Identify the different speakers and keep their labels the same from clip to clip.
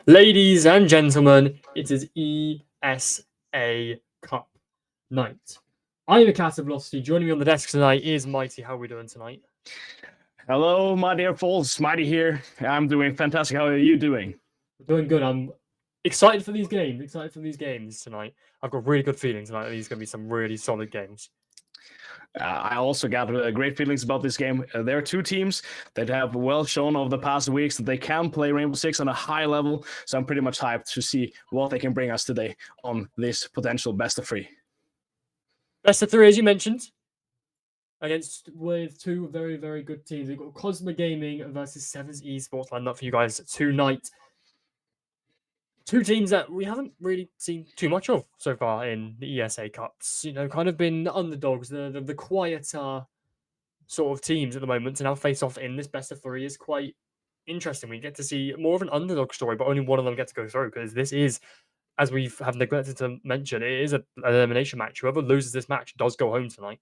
Speaker 1: Ladies and gentlemen, it is ESA Cup night. I am a Cat of Velocity. Joining me on the desk tonight is Mighty. How are we doing tonight?
Speaker 2: Hello, my dear folks. Mighty here. I'm doing fantastic. How are you doing?
Speaker 1: Doing good. I'm excited for these games. Tonight. I've got really good feelings tonight. These are going to be some really solid games.
Speaker 2: I also got great feelings about this game. There are two teams that have well shown over the past weeks that they can play Rainbow Six on a high level. So I'm pretty much hyped to see what they can bring us today on this potential best of three.
Speaker 1: Best of three, as you mentioned, with two very, very good teams. We've got Kosma Gaming versus Sevens Esports lined up for you guys tonight. Two teams that we haven't really seen too much of so far in the ESA Cups. You know, kind of been underdogs, the quieter sort of teams at the moment. To now face off in this best of three is quite interesting. We get to see more of an underdog story, but only one of them gets to go through because this is, as we have neglected to mention, it is an elimination match. Whoever loses this match does go home tonight.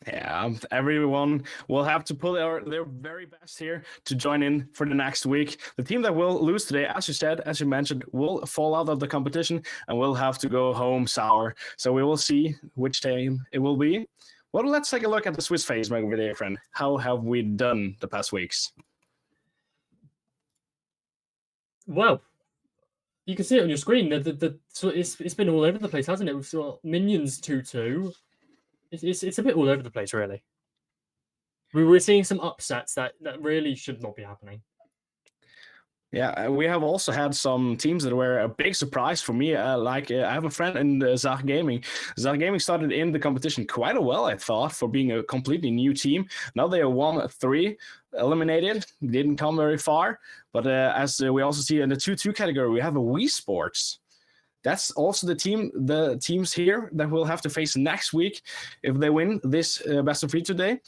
Speaker 2: Yeah, everyone will have to pull their very best here to join in for the next week. The team that will lose today, as you mentioned, will fall out of the competition and will have to go home sour. So we will see which team it will be. Well, let's take a look at the Swiss phase, my dear friend. How have we done the past weeks?
Speaker 1: Well, you can see it on your screen. So it's been all over the place, hasn't it? We've got Minions 2-2. It's a bit all over the place, really. We're seeing some upsets that really should not be happening.
Speaker 2: Yeah, we have also had some teams that were a big surprise for me. I have a friend in ESA Gaming. ESA Gaming started in the competition quite well, I thought, for being a completely new team. Now they are 1-3 eliminated. Didn't come very far. But as we also see in the 2-2 category, we have a Wii Sports. That's also the teams here that we'll have to face next week if they win this best of three today.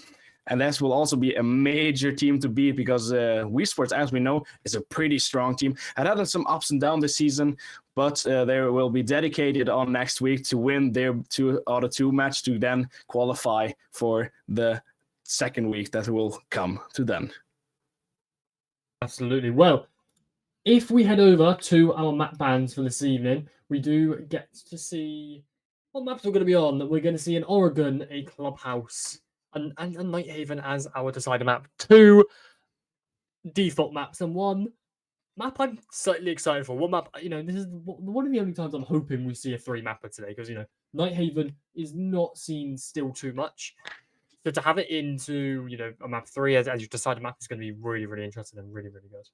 Speaker 2: And this will also be a major team to beat because Wii Sports, as we know, is a pretty strong team. It had some ups and downs this season, but they will be dedicated on next week to win their 2-2 match to then qualify for the second week that will come to them.
Speaker 1: Absolutely. Well, if we head over to our map bans for this evening, we do get to see what maps we're going to be on. We're going to see in Oregon a clubhouse and Nighthaven as our decider map. Two default maps and one map I'm slightly excited for. One map, this is one of the only times I'm hoping we see a three mapper today because, Nighthaven is not seen still too much. So to have it into, a map 3 as your decider map is going to be really, really interesting and really, really good.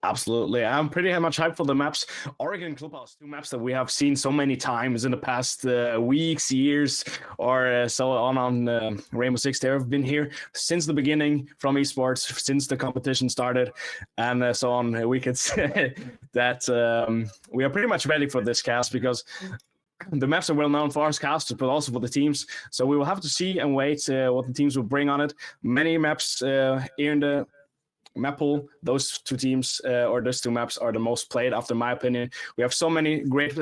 Speaker 2: Absolutely. I'm pretty much hyped for the maps. Oregon Clubhouse, two maps that we have seen so many times in the past weeks, years, or so on Rainbow Six. They have been here since the beginning from esports, since the competition started, and so on. We could say that we are pretty much ready for this cast because the maps are well known for us casters, but also for the teams. So we will have to see and wait what the teams will bring on it. Many maps here in the map pool, those two teams or those two maps are the most played after my opinion. We have so many great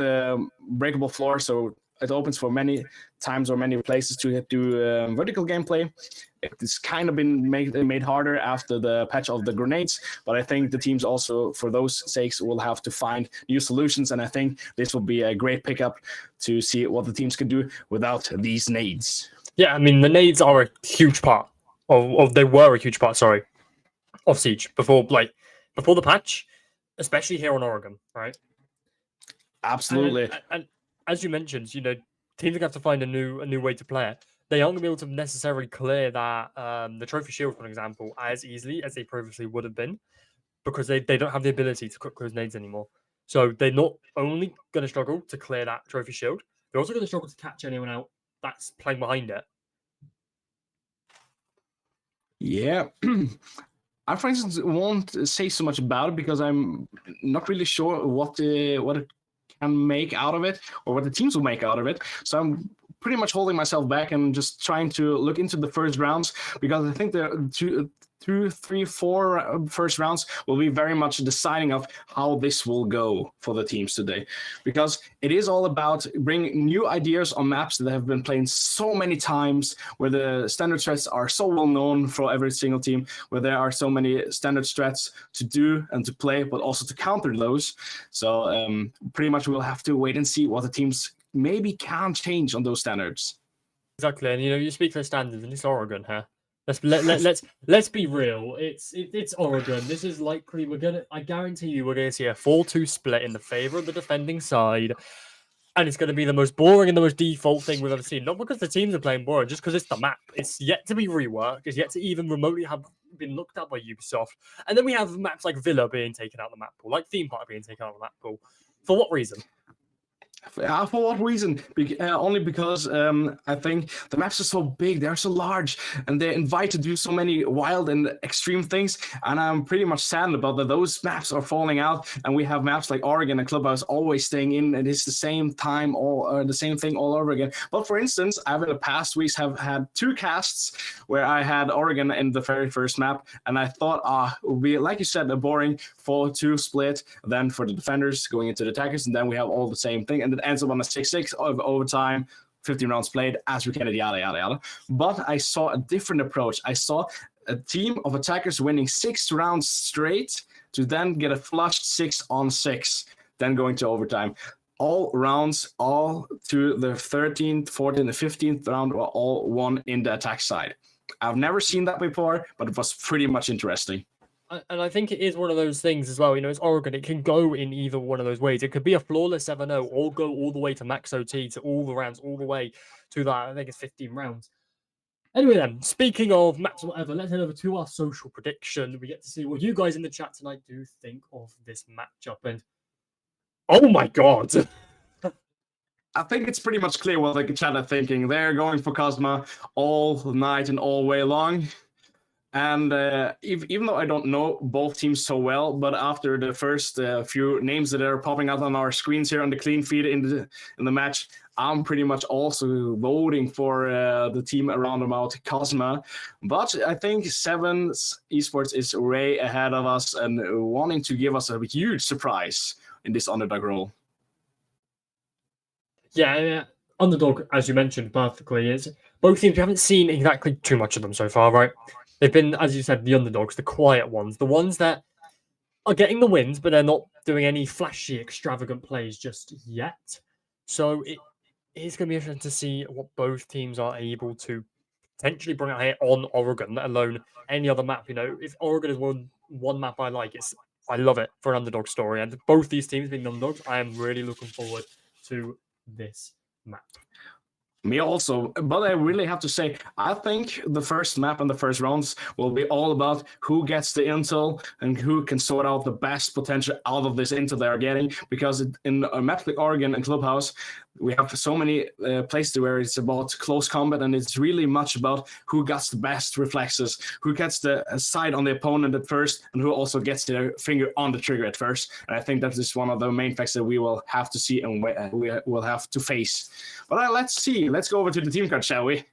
Speaker 2: breakable floors, so it opens for many times or many places to do vertical gameplay. It's kind of been made harder after the patch of the grenades, but I think the teams also, for those sakes, will have to find new solutions, and I think this will be a great pickup to see what the teams can do without these nades.
Speaker 1: Yeah, I mean, the nades are a huge part they were a huge part, of Siege before the patch, especially here in Oregon, right?
Speaker 2: Absolutely.
Speaker 1: And as you mentioned, teams are gonna have to find a new way to play it. They aren't gonna be able to necessarily clear that the trophy shield, for example, as easily as they previously would have been, because they don't have the ability to cook those nades anymore. So they're not only gonna struggle to clear that trophy shield, they're also gonna struggle to catch anyone out that's playing behind it.
Speaker 2: Yeah. I, for instance, won't say so much about it because I'm not really sure what it can make out of it or what the teams will make out of it. So I'm pretty much holding myself back and just trying to look into the first rounds, because I think the two, three, four first rounds will be very much deciding of how this will go for the teams today, because it is all about bringing new ideas on maps that have been playing so many times, where the standard strats are so well known for every single team, where there are so many standard strats to do and to play, but also to counter those. So pretty much we'll have to wait and see what the teams maybe can change on those standards.
Speaker 1: Exactly, and you speak for standards, and it's Oregon here. Let's be real. It's Oregon. This is likely I guarantee you we're gonna see a 4-2 split in the favor of the defending side, and it's gonna be the most boring and the most default thing we've ever seen. Not because the teams are playing boring, just because it's the map. It's yet to be reworked. It's yet to even remotely have been looked at by Ubisoft. And then we have maps like Villa being taken out of the map pool, like Theme Park being taken out of the map pool. For what reason?
Speaker 2: For what reason? Only because I think the maps are so big, they're so large, and they invite to do so many wild and extreme things. And I'm pretty much saddened about that. Those maps are falling out, and we have maps like Oregon and Clubhouse always staying in, and it's the same time, the same thing all over again. But for instance, I've in the past weeks have had 2 casts where I had Oregon in the very first map, and I thought, it would be, like you said, a boring 4-2 split. Then for the defenders going into the attackers, and then we have all the same thing. And it ends up on a 6-6 of overtime, 15 rounds played, as we can, yada, yada, yada. But I saw a different approach. I saw a team of attackers winning 6 rounds straight to then get a flushed 6-on-6, then going to overtime. All rounds, all to the 13th, 14th, and 15th round were all won in the attack side. I've never seen that before, but it was pretty much interesting.
Speaker 1: And I think it is one of those things as well. It's Oregon. It can go in either one of those ways. It could be a flawless 7-0 or go all the way to max OT, to all the rounds, all the way to that. I think it's 15 rounds. Anyway, then, speaking of maps or whatever, let's head over to our social prediction. We get to see what you guys in the chat tonight do think of this matchup. And oh my god!
Speaker 2: I think it's pretty much clear what the chat are thinking. They're going for Kosma all night and all way long. And even though I don't know both teams so well, but after the first few names that are popping out on our screens here on the clean feed in the match, I'm pretty much also voting for the team around about Kosma. But I think Sevens Esports is way ahead of us and wanting to give us a huge surprise in this underdog role.
Speaker 1: Yeah, underdog, as you mentioned perfectly, is both teams. We haven't seen exactly too much of them so far, right? They've been, as you said, the underdogs, the quiet ones, the ones that are getting the wins, but they're not doing any flashy, extravagant plays just yet. So it is going to be interesting to see what both teams are able to potentially bring out here on Oregon, let alone any other map. If Oregon is one map I like, I love it for an underdog story. And both these teams being underdogs, I am really looking forward to this map.
Speaker 2: Me also, but I really have to say, I think the first map and the first rounds will be all about who gets the intel and who can sort out the best potential out of this intel they're getting. Because in a map like Oregon and Clubhouse, we have so many places where it's about close combat, and it's really much about who gets the best reflexes, who gets the side on the opponent at first, and who also gets their finger on the trigger at first. And I think that is one of the main facts that we will have to see and we will have to face. But let's see. Let's go over to the team card, shall we?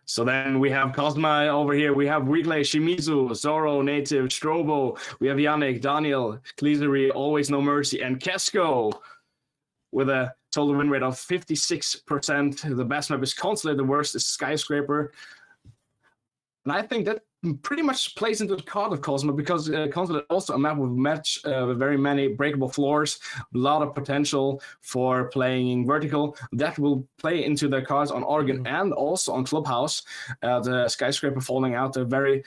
Speaker 2: So then we have Kosma over here. We have Weekley, Shimizu, Zoro, Native, Strobo. We have Yannick, Daniel, Cleasery, Always No Mercy, and Kesko with a total win rate of 56%. The best map is Consulate, the worst is Skyscraper. And I think that pretty much plays into the card of Kosma, because Consulate also a map with very many breakable floors, a lot of potential for playing vertical. That will play into their cards on Oregon and also on Clubhouse. The Skyscraper falling out, a very,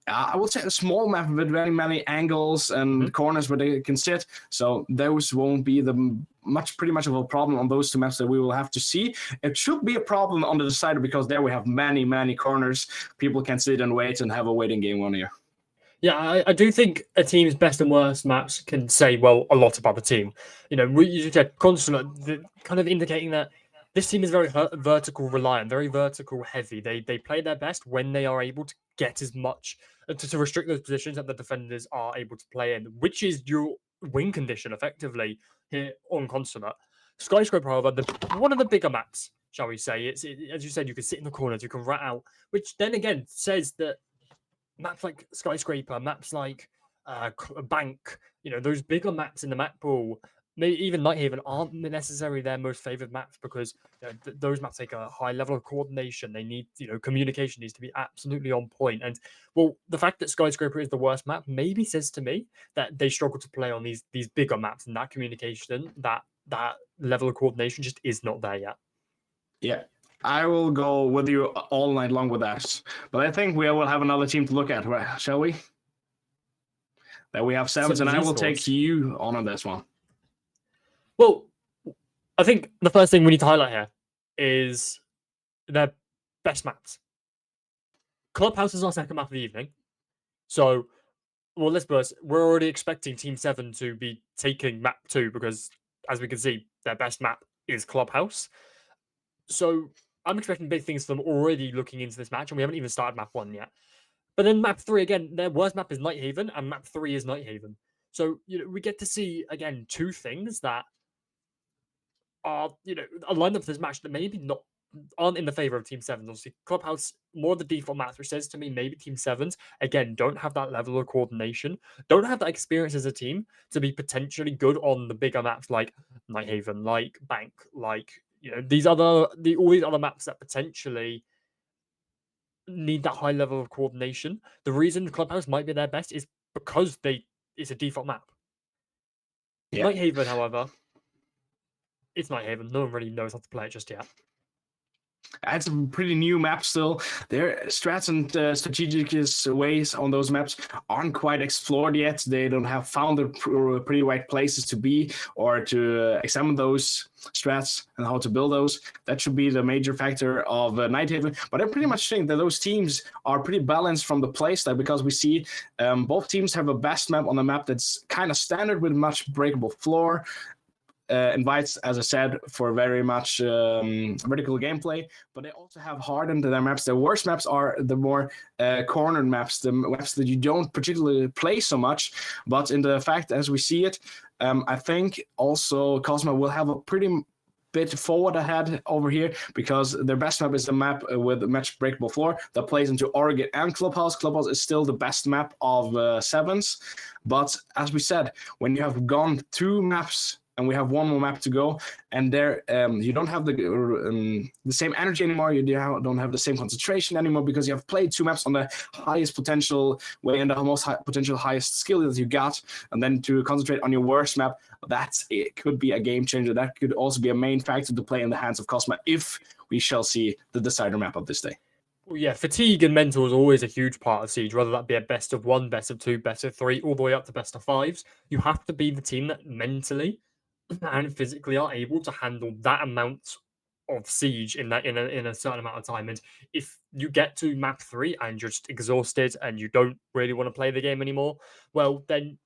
Speaker 2: I would say, a small map with very many angles and corners where they can sit. So those won't be pretty much of a problem on those two maps that we will have to see. It should be a problem on the decider, because there we have many corners. People can sit and wait and have a waiting game on here.
Speaker 1: Yeah, I do think a team's best and worst maps can say, well, a lot about the team. We usually get Consulate, kind of indicating that this team is very vertical reliant, very vertical heavy. They play their best when they are able to get as much, to restrict those positions that the defenders are able to play in, which is your win condition effectively here on Consulate. Skyscraper, however, one of the bigger maps, shall we say. As you said, you can sit in the corners, you can rat out, which then again says that maps like Skyscraper, maps like Bank, those bigger maps in the map pool, maybe even Nighthaven, aren't necessarily their most favored maps because those maps take a high level of coordination. They need, communication needs to be absolutely on point. And well, the fact that Skyscraper is the worst map maybe says to me that they struggle to play on these bigger maps, and that communication, that level of coordination just is not there yet.
Speaker 2: Yeah, I will go with you all night long with that. But I think we will have another team to look at, right? Shall we? That we have sevens, and I will take you on this one.
Speaker 1: Well, I think the first thing we need to highlight here is their best maps. Clubhouse is our second map of the evening. So, well, let's be honest, we're already expecting Team 7 to be taking map 2 because, as we can see, their best map is Clubhouse. So, I'm expecting big things from them already looking into this match, and we haven't even started map 1 yet. But then map 3, again, their worst map is Nighthaven, and map 3 is Nighthaven. So, we get to see, again, two things that are, a lineup for this match that maybe aren't in the favor of Team 7. Obviously, Clubhouse, more of the default maps, which says to me maybe Team 7s, again, don't have that level of coordination, don't have that experience as a team to be potentially good on the bigger maps like Nighthaven, like Bank, like, all these other maps that potentially need that high level of coordination. The reason Clubhouse might be their best is because it's a default map.
Speaker 2: Yeah.
Speaker 1: Nighthaven, however, it's Nighthaven. No one really knows how to play it just yet.
Speaker 2: It's a pretty new map still. Their strats and strategic ways on those maps aren't quite explored yet. They don't have found the pretty right places to be or to examine those strats and how to build those. That should be the major factor of Nighthaven. But I pretty much think that those teams are pretty balanced from the playstyle because we see both teams have a best map on the map that's kind of standard with much breakable floor. Invites, as I said, for very much vertical gameplay, but they also have hardened their maps. The worst maps are the more cornered maps, the maps that you don't particularly play so much. But in the fact, as we see it, I think also Kosma will have a pretty bit forward ahead over here because their best map is a map with a match breakable floor that plays into Oregon and Clubhouse. Clubhouse is still the best map of sevens, but as we said, when you have gone through maps and we have one more map to go, and there you don't have the same energy anymore. You don't have the same concentration anymore because you have played two maps on the highest potential way and the most potential highest skill that you got, and then to concentrate on your worst map, it could be a game changer. That could also be a main factor to play in the hands of Kosma if we shall see the decider map of this day.
Speaker 1: Well, yeah, fatigue and mental is always a huge part of Siege, whether that be a best of 1, best of 2, best of 3, all the way up to best of 5s. You have to be the team that mentally and physically are able to handle that amount of siege in a certain amount of time. And if you get to map 3 and you're just exhausted and you don't really want to play the game anymore, well, then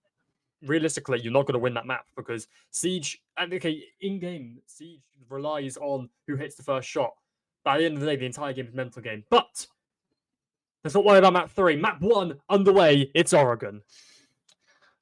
Speaker 1: realistically, you're not going to win that map because Siege, and okay, in-game, Siege relies on who hits the first shot. By the end of the day, the entire game is a mental game. But let's not worry about map 3. Map 1, underway, it's Oregon.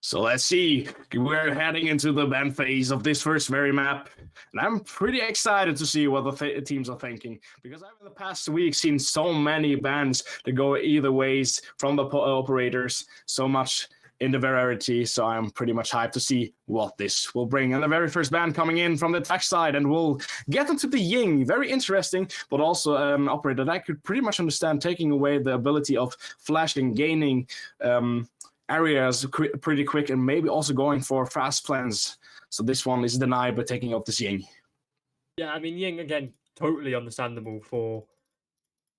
Speaker 2: So let's see. We're heading into the ban phase of this first very map, and I'm pretty excited to see what the teams are thinking because I've in the past week seen so many bans that go either ways from the operators, so much in the variety. So I'm pretty much hyped to see what this will bring. And the very first ban coming in from the attack side, and we'll get into the Ying. Very interesting, but also an operator that I could pretty much understand taking away the ability of flashing, gaining areas pretty quick, and maybe also going for fast plans. So this one is denied by taking up this Ying.
Speaker 1: Yeah, I mean, Ying, again, totally understandable for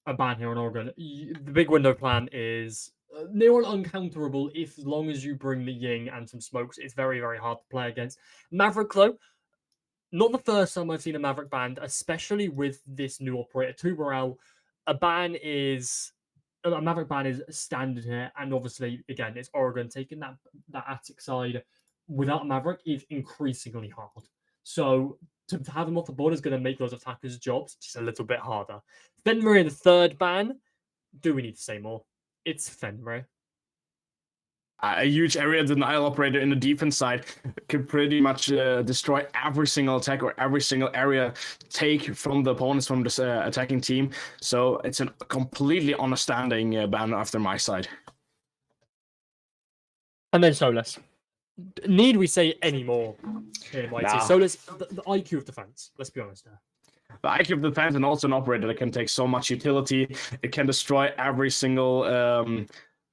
Speaker 1: a ban here on Oregon. The big window plan is near uncounterable as long as you bring the Ying and some smokes. It's very, very hard to play against. Maverick, though, not the first time I've seen a Maverick banned, especially with this new operator, 2 morale. A Maverick ban is standard here, and obviously, again, it's Oregon taking that attic side without Maverick is increasingly hard. So to have them off the board is going to make those attackers' jobs just a little bit harder. Fenrir in the third ban. Do we need to say more? It's Fenrir.
Speaker 2: A huge area denial operator in the defense side could pretty much destroy every single attack or every single area take from the opponents from this attacking team. So it's a completely understanding ban after my side.
Speaker 1: And then Solus. Need we say any more here, Mighty?
Speaker 2: Nah.
Speaker 1: Solus, the IQ of defense. Let's be honest there.
Speaker 2: The IQ of defense and also an operator that can take so much utility. It can destroy every single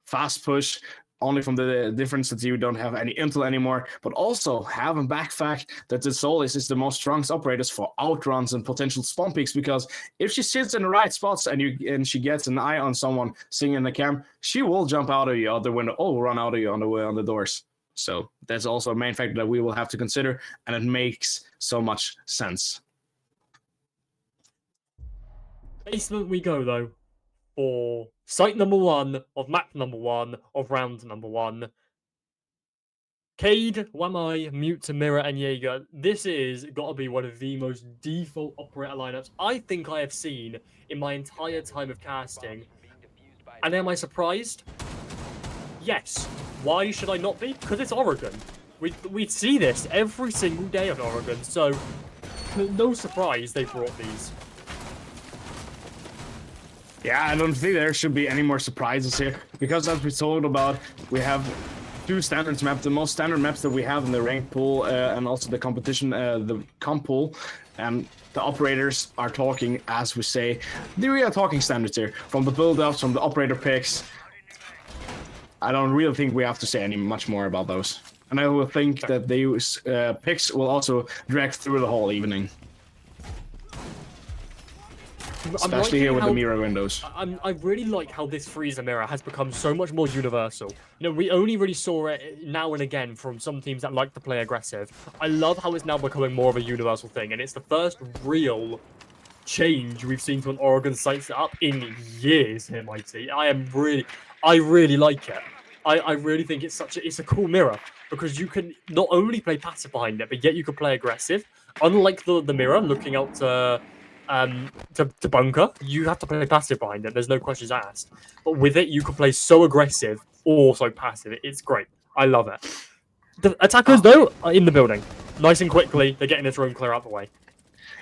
Speaker 2: fast push. Only from the difference that you don't have any intel anymore, but also having backfact that the Solis is the most strongest operators for outruns and potential spawn peaks, because if she sits in the right spots and she gets an eye on someone sitting in the camp, she will jump out of you out the window or run out of you on the way on the doors. So that's also a main factor that we will have to consider, and it makes so much sense.
Speaker 1: Basement we go though. For site number 1 of map number 1 of round number 1. Cade, Wamai, Mute, Mirror, and Jaeger. This is got to be one of the most default operator lineups I think I have seen in my entire time of casting. And am I surprised? Yes. Why should I not be? Because it's Oregon. We see this every single day of Oregon, so no surprise they brought these.
Speaker 2: Yeah, I don't think there should be any more surprises here, because as we talked about, we have 2 standards maps, the most standard maps that we have in the ranked pool, and also the competition, the comp pool, and the operators are talking, as we say, we are talking standards here, from the build-ups, from the operator picks. I don't really think we have to say any much more about those. And I will think that those picks will also drag through the whole evening. Especially here with the mirror windows.
Speaker 1: I really like how this freezer mirror has become so much more universal. You know, we only really saw it now and again from some teams that like to play aggressive. I love how it's now becoming more of a universal thing, and it's the first real change we've seen to an Oregon site setup in years here, Mighty. I really like it. I really think it's a cool mirror, because you can not only play passive behind it, but yet you can play aggressive. Unlike the mirror looking out to bunker, you have to play passive behind it. There's no questions asked. But with it, you can play so aggressive or so passive. It's great. I love it. The attackers, though, are in the building. Nice and quickly, they're getting this room clear out the way.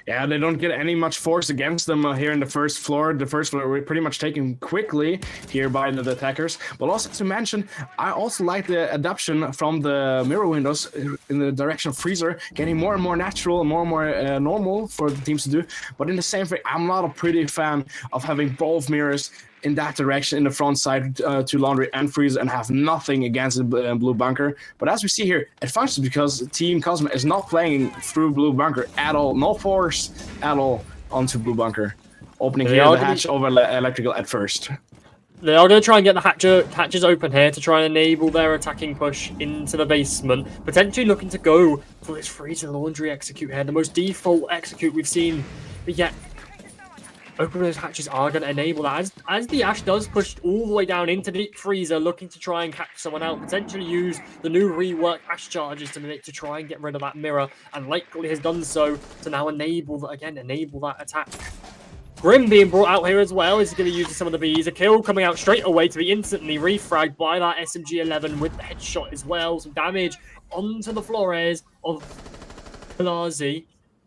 Speaker 2: Yeah, they don't get any much force against them here in the first floor. The first floor we're pretty much taken quickly here by the attackers. But also to mention, I also like the adaptation from the mirror windows in the direction of freezer, getting more and more natural and more normal for the teams to do. But in the same way, I'm not a pretty fan of having both mirrors in that direction in the front side to laundry and freezer, and have nothing against the blue bunker. But as we see here, it functions because Team Kosma is not playing through blue bunker at all. No force at all onto blue bunker. Opening here the hatch over electrical at first.
Speaker 1: They are going to try and get the hatches open here to try and enable their attacking push into the basement. Potentially looking to go for this freezer laundry execute here. The most default execute we've seen. But yet, open those hatches are going to enable that. As the Ash does push all the way down into the deep freezer, looking to try and catch someone out, potentially use the new reworked Ash charges to try and get rid of that mirror, and likely has done so to now enable that attack. Grim being brought out here as well. Is going to use some of the bees. A kill coming out straight away to be instantly refragged by that SMG-11 with the headshot as well. Some damage onto the Flores of Kalazi.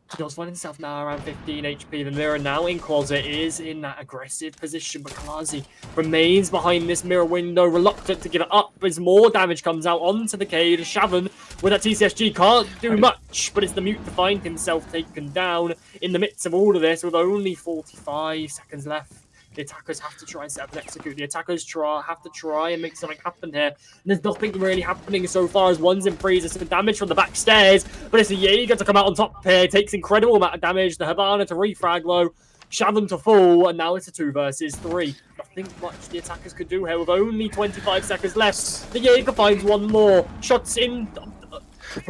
Speaker 1: He does find himself now around 15 HP. The mirror now in closet is in that aggressive position, but Kalazi remains behind this mirror window, reluctant to give it up as more damage comes out onto the Cade. Shavan with that TCSG can't do much, but it's the Mute to find himself taken down in the midst of all of this with only 45 seconds left. The attackers have to try and set up and execute. The attackers have to try and make something happen here. And there's nothing really happening so far as one's in freezer. Some damage from the back stairs, but it's a Jaeger to come out on top here. Takes incredible amount of damage. The Havana to refrag low. Shavan to fall, and now it's a 2 versus 3. Nothing much the attackers could do here with only 25 seconds left. The Jaeger finds one more. Shots in.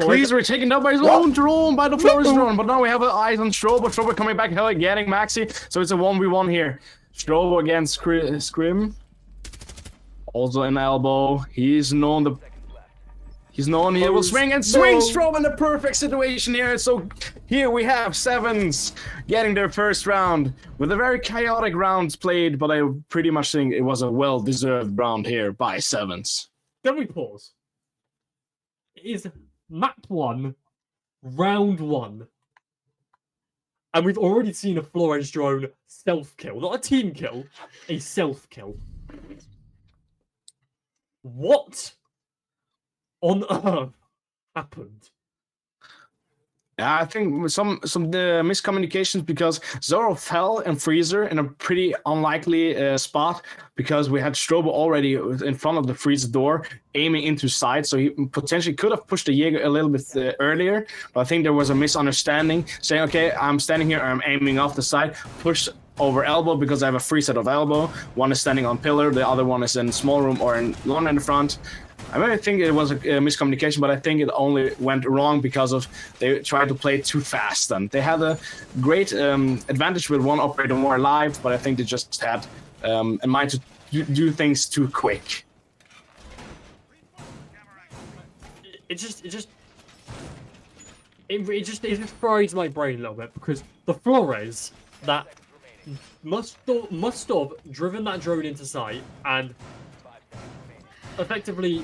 Speaker 2: Please, we're taken down by his own drone, by the Flores drone. But now we have eyes on Strobo. Strobo coming back, getting Maxi. So it's a 1v1 here. Strobo against Scrim. Also an elbow. He's known he will swing and swing Strobo in the perfect situation here. So here we have Sevens getting their first round with a very chaotic round played, but I pretty much think it was a well-deserved round here by Sevens.
Speaker 1: Can we pause? It is map 1, round 1. And we've already seen a Flores drone self-kill. Not a team kill, a self-kill. What on earth happened?
Speaker 2: I think some miscommunications because Zoro fell in freezer in a pretty unlikely spot because we had Strobo already in front of the freezer door aiming into side, so he potentially could have pushed the Jaeger a little bit earlier. But I think there was a misunderstanding, saying, "Okay, I'm standing here, I'm aiming off the side, push over elbow because I have a free set of elbow. One is standing on pillar, the other one is in small room or in one in the front." I really think it was a miscommunication, but I think it only went wrong because of they tried to play too fast. And they had a great advantage with one operator more alive, but I think they just had in mind to do things too quick.
Speaker 1: It just fries my brain a little bit because the Flores that must have driven that drone into sight and effectively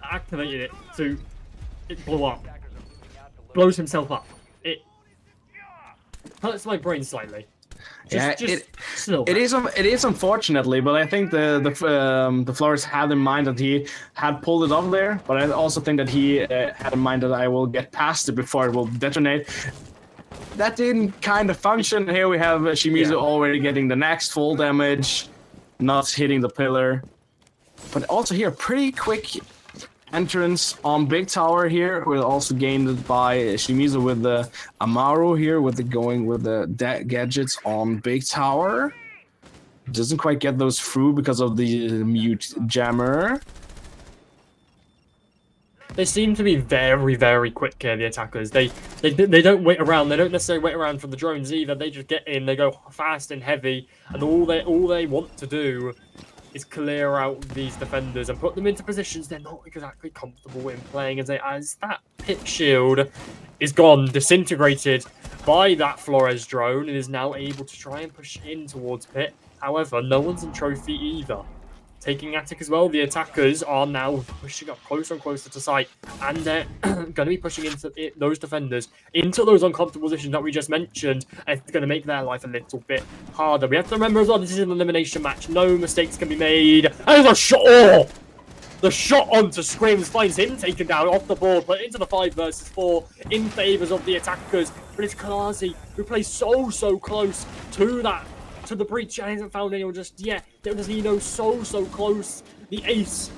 Speaker 1: activated it to it blows himself up. It hurts my brain slightly. It
Speaker 2: is unfortunately, but I think the Flores had in mind that he had pulled it off there, but I also think that he had in mind that I will get past it before it will detonate. That didn't kind of function. Here we have Shimizu already getting the next full damage, not hitting the pillar. But also here, pretty quick entrance on Big Tower here. We're also gained by Shimizu with the Amaru here, with the going with the gadgets on Big Tower. Doesn't quite get those through because of the mute jammer.
Speaker 1: They seem to be very, very quick here, the attackers. They don't wait around. They don't necessarily wait around for the drones either. They just get in. They go fast and heavy, and all they want to do is clear out these defenders and put them into positions they're not exactly comfortable in playing as that pit shield is gone, disintegrated by that Flores drone, and is now able to try and push in towards pit. However, no one's in trophy either. Taking Attic as well, the attackers are now pushing up closer and closer to site, and they're going to be pushing into those defenders into those uncomfortable positions that we just mentioned, and it's going to make their life a little bit harder. We have to remember as well, this is an elimination match. No mistakes can be made. And there's a shot! Oh! The shot onto Scrims finds him taken down off the board, put into the 5 versus 4 in favours of the attackers. But it's Kalazi who plays so close to the breach and hasn't found anyone just yet. Deodazino so close. The ace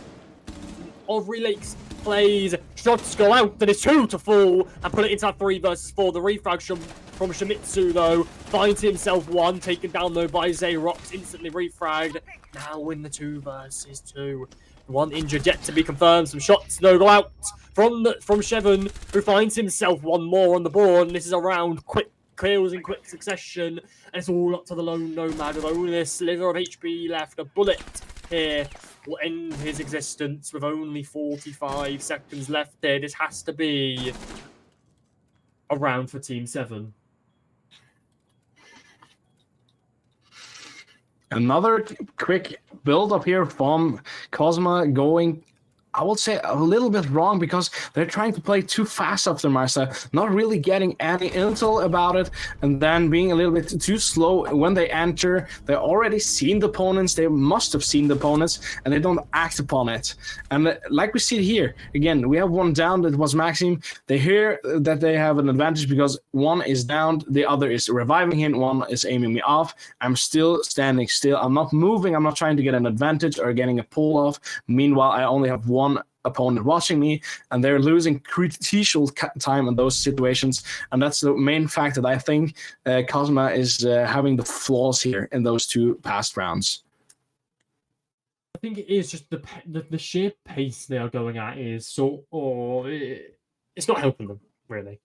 Speaker 1: of Relax plays. Shots go out, and it's 2 to fall and put it into that 3 versus 4. The refrag from Shimizu though finds himself 1, taken down though by Zayrox, instantly refragged. Now in the 2 versus 2. 1 injured yet to be confirmed. Some shots though go out from Shevin, who finds himself 1 more on the board, and this is a round quick kills in quick succession, and it's all up to the lone nomad with only a slither of HP left. A bullet here will end his existence with only 45 seconds left here. This has to be a round for Team 7.
Speaker 2: Another quick build up here from Kosma, going, I would say, a little bit wrong because they're trying to play too fast after Marsa, not really getting any intel about it, and then being a little bit too slow when they enter. They already seen the opponents, they must have seen the opponents, and they don't act upon it. And like we see here, again, we have 1 down, that was Maxim. They hear that they have an advantage because 1 is down, the other is reviving him, 1 is aiming me off. I'm still standing still, I'm not moving, I'm not trying to get an advantage or getting a pull off. Meanwhile, I only have 1 opponent watching me, and they're losing critical time in those situations, and that's the main fact that I think Kosma is having the flaws here in those 2 past rounds.
Speaker 1: I think it is just the sheer pace they are going at is it's not helping them really.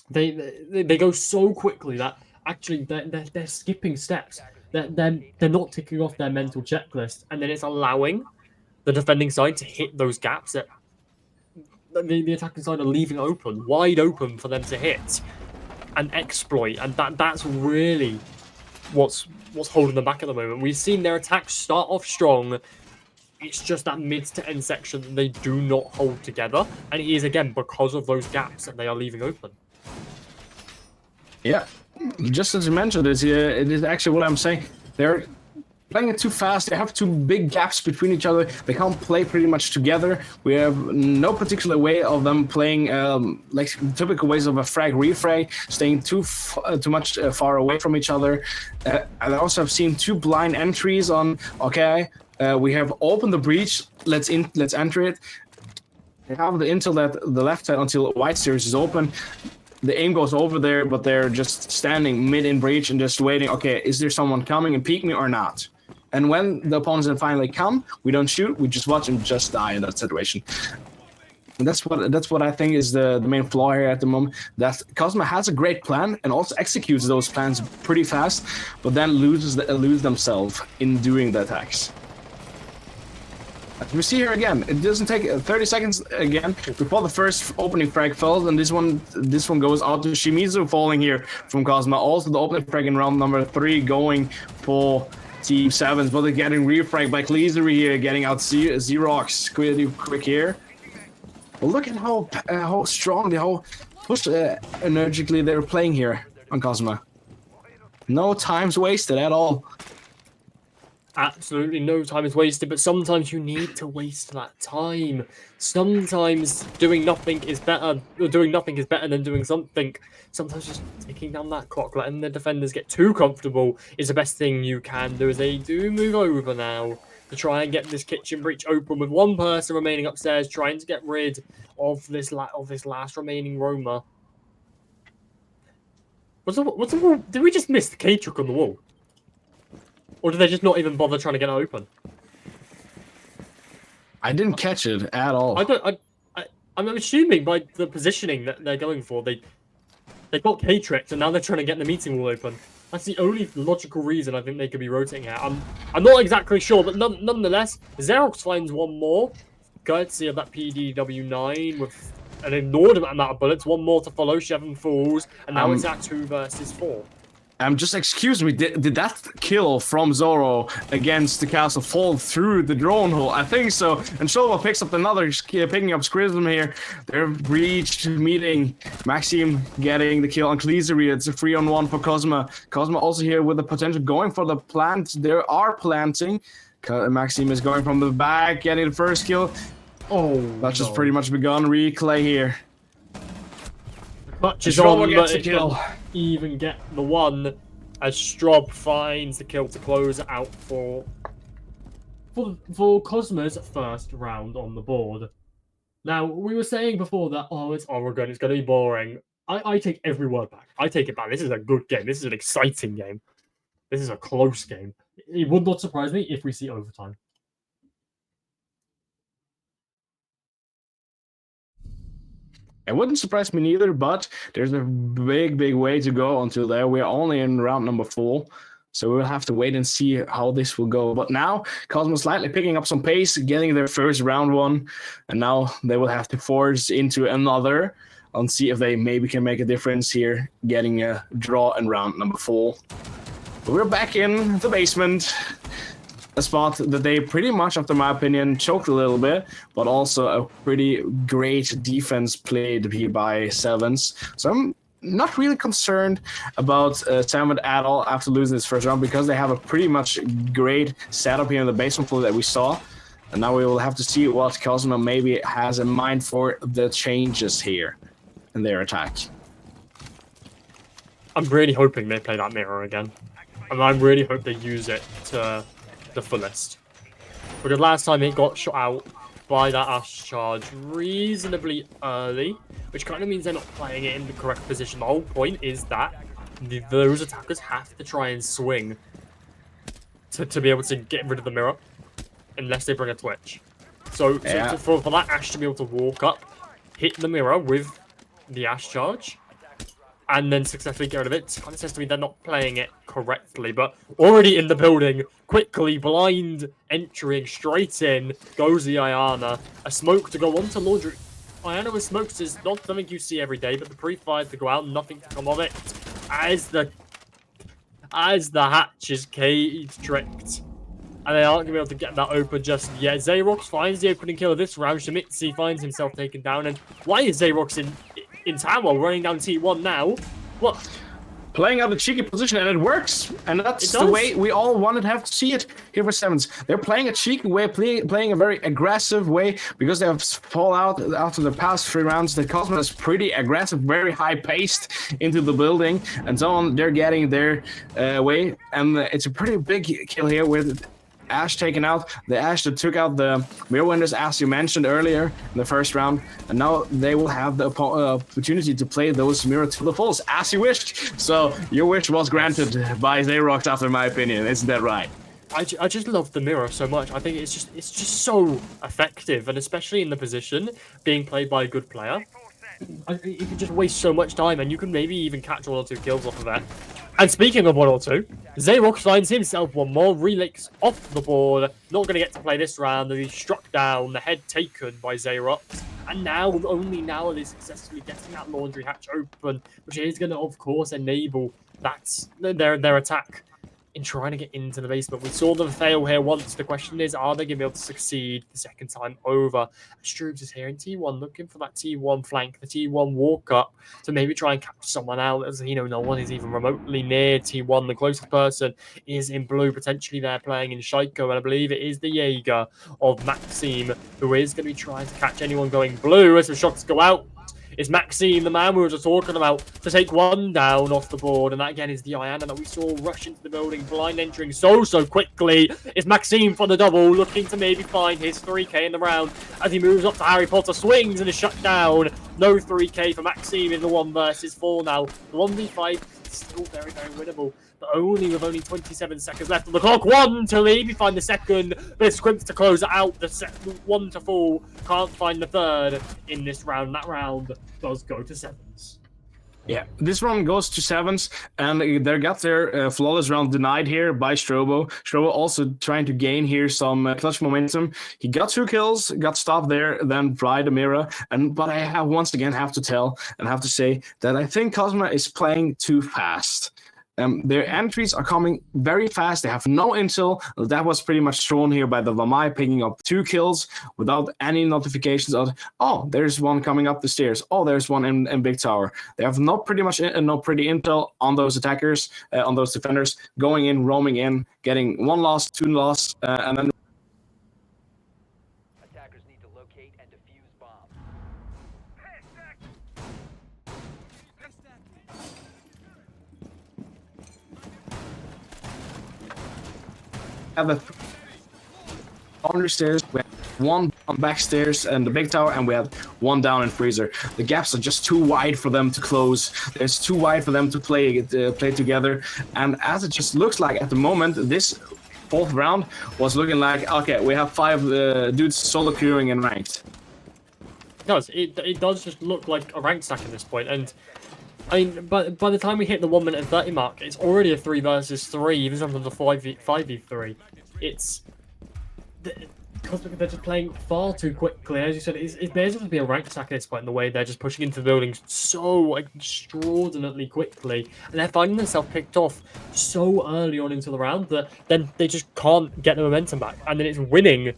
Speaker 1: They go so quickly that actually they're skipping steps. They're not ticking off their mental checklist, and then it's allowing the defending side to hit those gaps that the attacking side are leaving open, wide open for them to hit and exploit. And that's really what's holding them back at the moment. We've seen their attacks start off strong, It's just that mid to end section that they do not hold together. And it is, again, because of those gaps that they are leaving open.
Speaker 2: Yeah, just as you mentioned, it is actually what I'm saying. They're playing it too fast. They have too big gaps between each other. They can't play pretty much together. We have no particular way of them playing like typical ways of a frag refrag, staying too much far away from each other. I also have seen two blind entries on. Okay, we have opened the breach. Let's enter it. They have the intel that the left side until white series is open. The aim goes over there, but they're just standing mid in breach and just waiting. Okay, is there someone coming and peek me or not? And when the opponents then finally come, we don't shoot. We just watch them just die in that situation. And that's what I think is the main flaw here at the moment. That Kosma has a great plan and also executes those plans pretty fast, but then lose themselves in doing the attacks. As we see here again, it doesn't take 30 seconds again before the first opening frag falls, and this one goes out to Shimizu falling here from Kosma. Also the opening frag in round number 3 going for Team 7s, but they're getting refragged by Kleasery here, getting out Xerox quick here. But look at how strongly, how energically they're playing here on Kosma. No time's wasted at all.
Speaker 1: Absolutely no time is wasted, but sometimes you need to waste that time. Sometimes doing nothing is better. Doing nothing is better than doing something. Sometimes just taking down that clock, letting the defenders get too comfortable is the best thing you can do. As they do move over now to try and get this kitchen breach open with one person remaining upstairs, trying to get rid of this last remaining roamer. What's the wall? Did we just miss the K-truck on the wall? Or did they just not even bother trying to get it open?
Speaker 2: I didn't catch it at all.
Speaker 1: I'm assuming by the positioning that they're going for, they got K-tricked and now they're trying to get the meeting wall open. That's the only logical reason I think they could be rotating here. I'm not exactly sure, but nonetheless, Xerox finds one more, courtesy of that PDW9 with an inordinate amount of bullets. One more to follow. 7 falls, and now it's at 2 versus 4.
Speaker 2: Just excuse me, did that kill from Zoro against the castle fall through the drone hole? I think so. And Shova picks up another, picking up Scrism here. They're breached, meeting. Maxime getting the kill on Kleasery. It's a 3-on-1 for Kosma. Kosma also here with the potential going for the plant. They are planting. Maxime is going from the back, getting the first kill. Oh, that's just pretty much begun. Reclay here.
Speaker 1: Clutch is on, but it kill. Even get the one as Strob finds the kill to close out for Kosma's first round on the board. Now, we were saying before that, oh, it's Oregon, it's going to be boring. I take every word back. I take it back. This is a good game. This is an exciting game. This is a close game. It would not surprise me if we see overtime.
Speaker 2: It wouldn't surprise me neither, but there's a big way to go until there. We're only in round number 4, so we'll have to wait and see how this will go. But now, Cosmo slightly picking up some pace, getting their first round one, and now they will have to force into another and see if they maybe can make a difference here, getting a draw in round number 4. But we're back in the basement. A spot that they pretty much, after my opinion, choked a little bit, but also a pretty great defense played here by Sevens. So I'm not really concerned about Seven at all after losing this first round, because they have a pretty much great setup here in the basement floor that we saw. And now we will have to see what Cosmo maybe has in mind for the changes here in their attack.
Speaker 1: I'm really hoping they play that mirror again. And I really hope they use it to the fullest, because last time it got shot out by that Ash charge reasonably early, which kind of means they're not playing it in the correct position. The whole point is that those attackers have to try and swing to be able to get rid of the mirror, unless they bring a twitch. So for that Ash to be able to walk up, hit the mirror with the Ash charge, and then successfully get rid of it, kind of says to me they're not playing it correctly. But already in the building, quickly, blind entering straight in, goes the Ayana. A smoke to go on to Laundry. Ayana with smokes is not something you see every day, but the pre-fire to go out, nothing to come of it. As the hatch is K-tricked. and they aren't going to be able to get that open just yet. Xerox finds the opening kill of this round. Shimizu finds himself taken down. And why is Xerox in tower running down T1 now? What?
Speaker 2: Playing out a cheeky position, and it works. And that's the way we all wanted to have to see it here for Sevens. They're playing a cheeky way, playing a very aggressive way, because they have fallen out after the past 3 rounds. The Kosma is pretty aggressive, very high-paced into the building, and so on. They're getting their way, and it's a pretty big kill here with Ash taken out. The Ash that took out the mirror winners, as you mentioned earlier in the first round, and now they will have the opportunity to play those mirror to the fulls as you wished. So your wish was granted by Xerox, after my opinion. Isn't that right?
Speaker 1: I just love the mirror so much. I think it's just so effective, and especially in the position being played by a good player. You can just waste so much time, and you can maybe even catch 1 or 2 kills off of that. And speaking of 1 or 2, Xerox finds himself 1 more. Relix off the board. Not going to get to play this round. And he's struck down. The head taken by Xerox. And now, only now are they successfully getting that laundry hatch open, which is going to, of course, enable their attack in trying to get into the basement. We saw them fail here once. The question is, are they going to be able to succeed the second time over? Stroobs is here in T1, looking for that T1 flank, the T1 walk up to maybe try and catch someone out. As you know, no one is even remotely near T1. The closest person is in blue, potentially they're playing in Shaiko, and I believe it is the Jaeger of Maxime, who is going to be trying to catch anyone going blue as the shots go out. It's Maxime, the man we were just talking about, to take 1 down off the board. And that, again, is the Iana that we saw rush into the building, blind entering so quickly. It's Maxime for the double, looking to maybe find his 3k in the round as he moves up to Harry Potter, swings and is shut down. No 3k for Maxime in the 1 versus 4 now. The 1v5 is still very, very winnable, but only with only 27 seconds left on the clock. 1 to maybe find the second, but it's Scrimps to close it out. The 1 to fall, can't find the third in this round. That round does go to Sevens.
Speaker 2: Yeah, this round goes to Sevens, and they got their flawless round denied here by Strobo. Strobo also trying to gain here some clutch momentum. He got 2 kills, got stopped there, then tried the mirror. But I have once again have to say that I think Kosma is playing too fast. Their entries are coming very fast. They have no intel. That was pretty much shown here by the Lamai picking up 2 kills without any notifications of, oh, there's one coming up the stairs. Oh, there's one in Big Tower. They have no pretty intel on those attackers, on those defenders, going in, roaming in, getting 1 loss, 2 loss, and then
Speaker 3: attackers need to locate and defuse bombs.
Speaker 2: have a on stairs, we have 1 on back stairs and the Big Tower, and we have 1 down in freezer. The gaps are just too wide for them to close. It's too wide for them to play together. And as it just looks like at the moment, this 4th round was looking like, okay, we have 5 dudes solo queuing and ranked.
Speaker 1: It does just look like a rank stack at this point, and I mean, but by the time we hit the 1 minute and 30 mark, it's already a 3 versus 3, even sometimes a 5v3. It's because they're just playing far too quickly. As you said, it may as well be a rank stack at this point in the way they're just pushing into the buildings so extraordinarily quickly, and they're finding themselves picked off so early on into the round that then they just can't get the momentum back, and then it's winning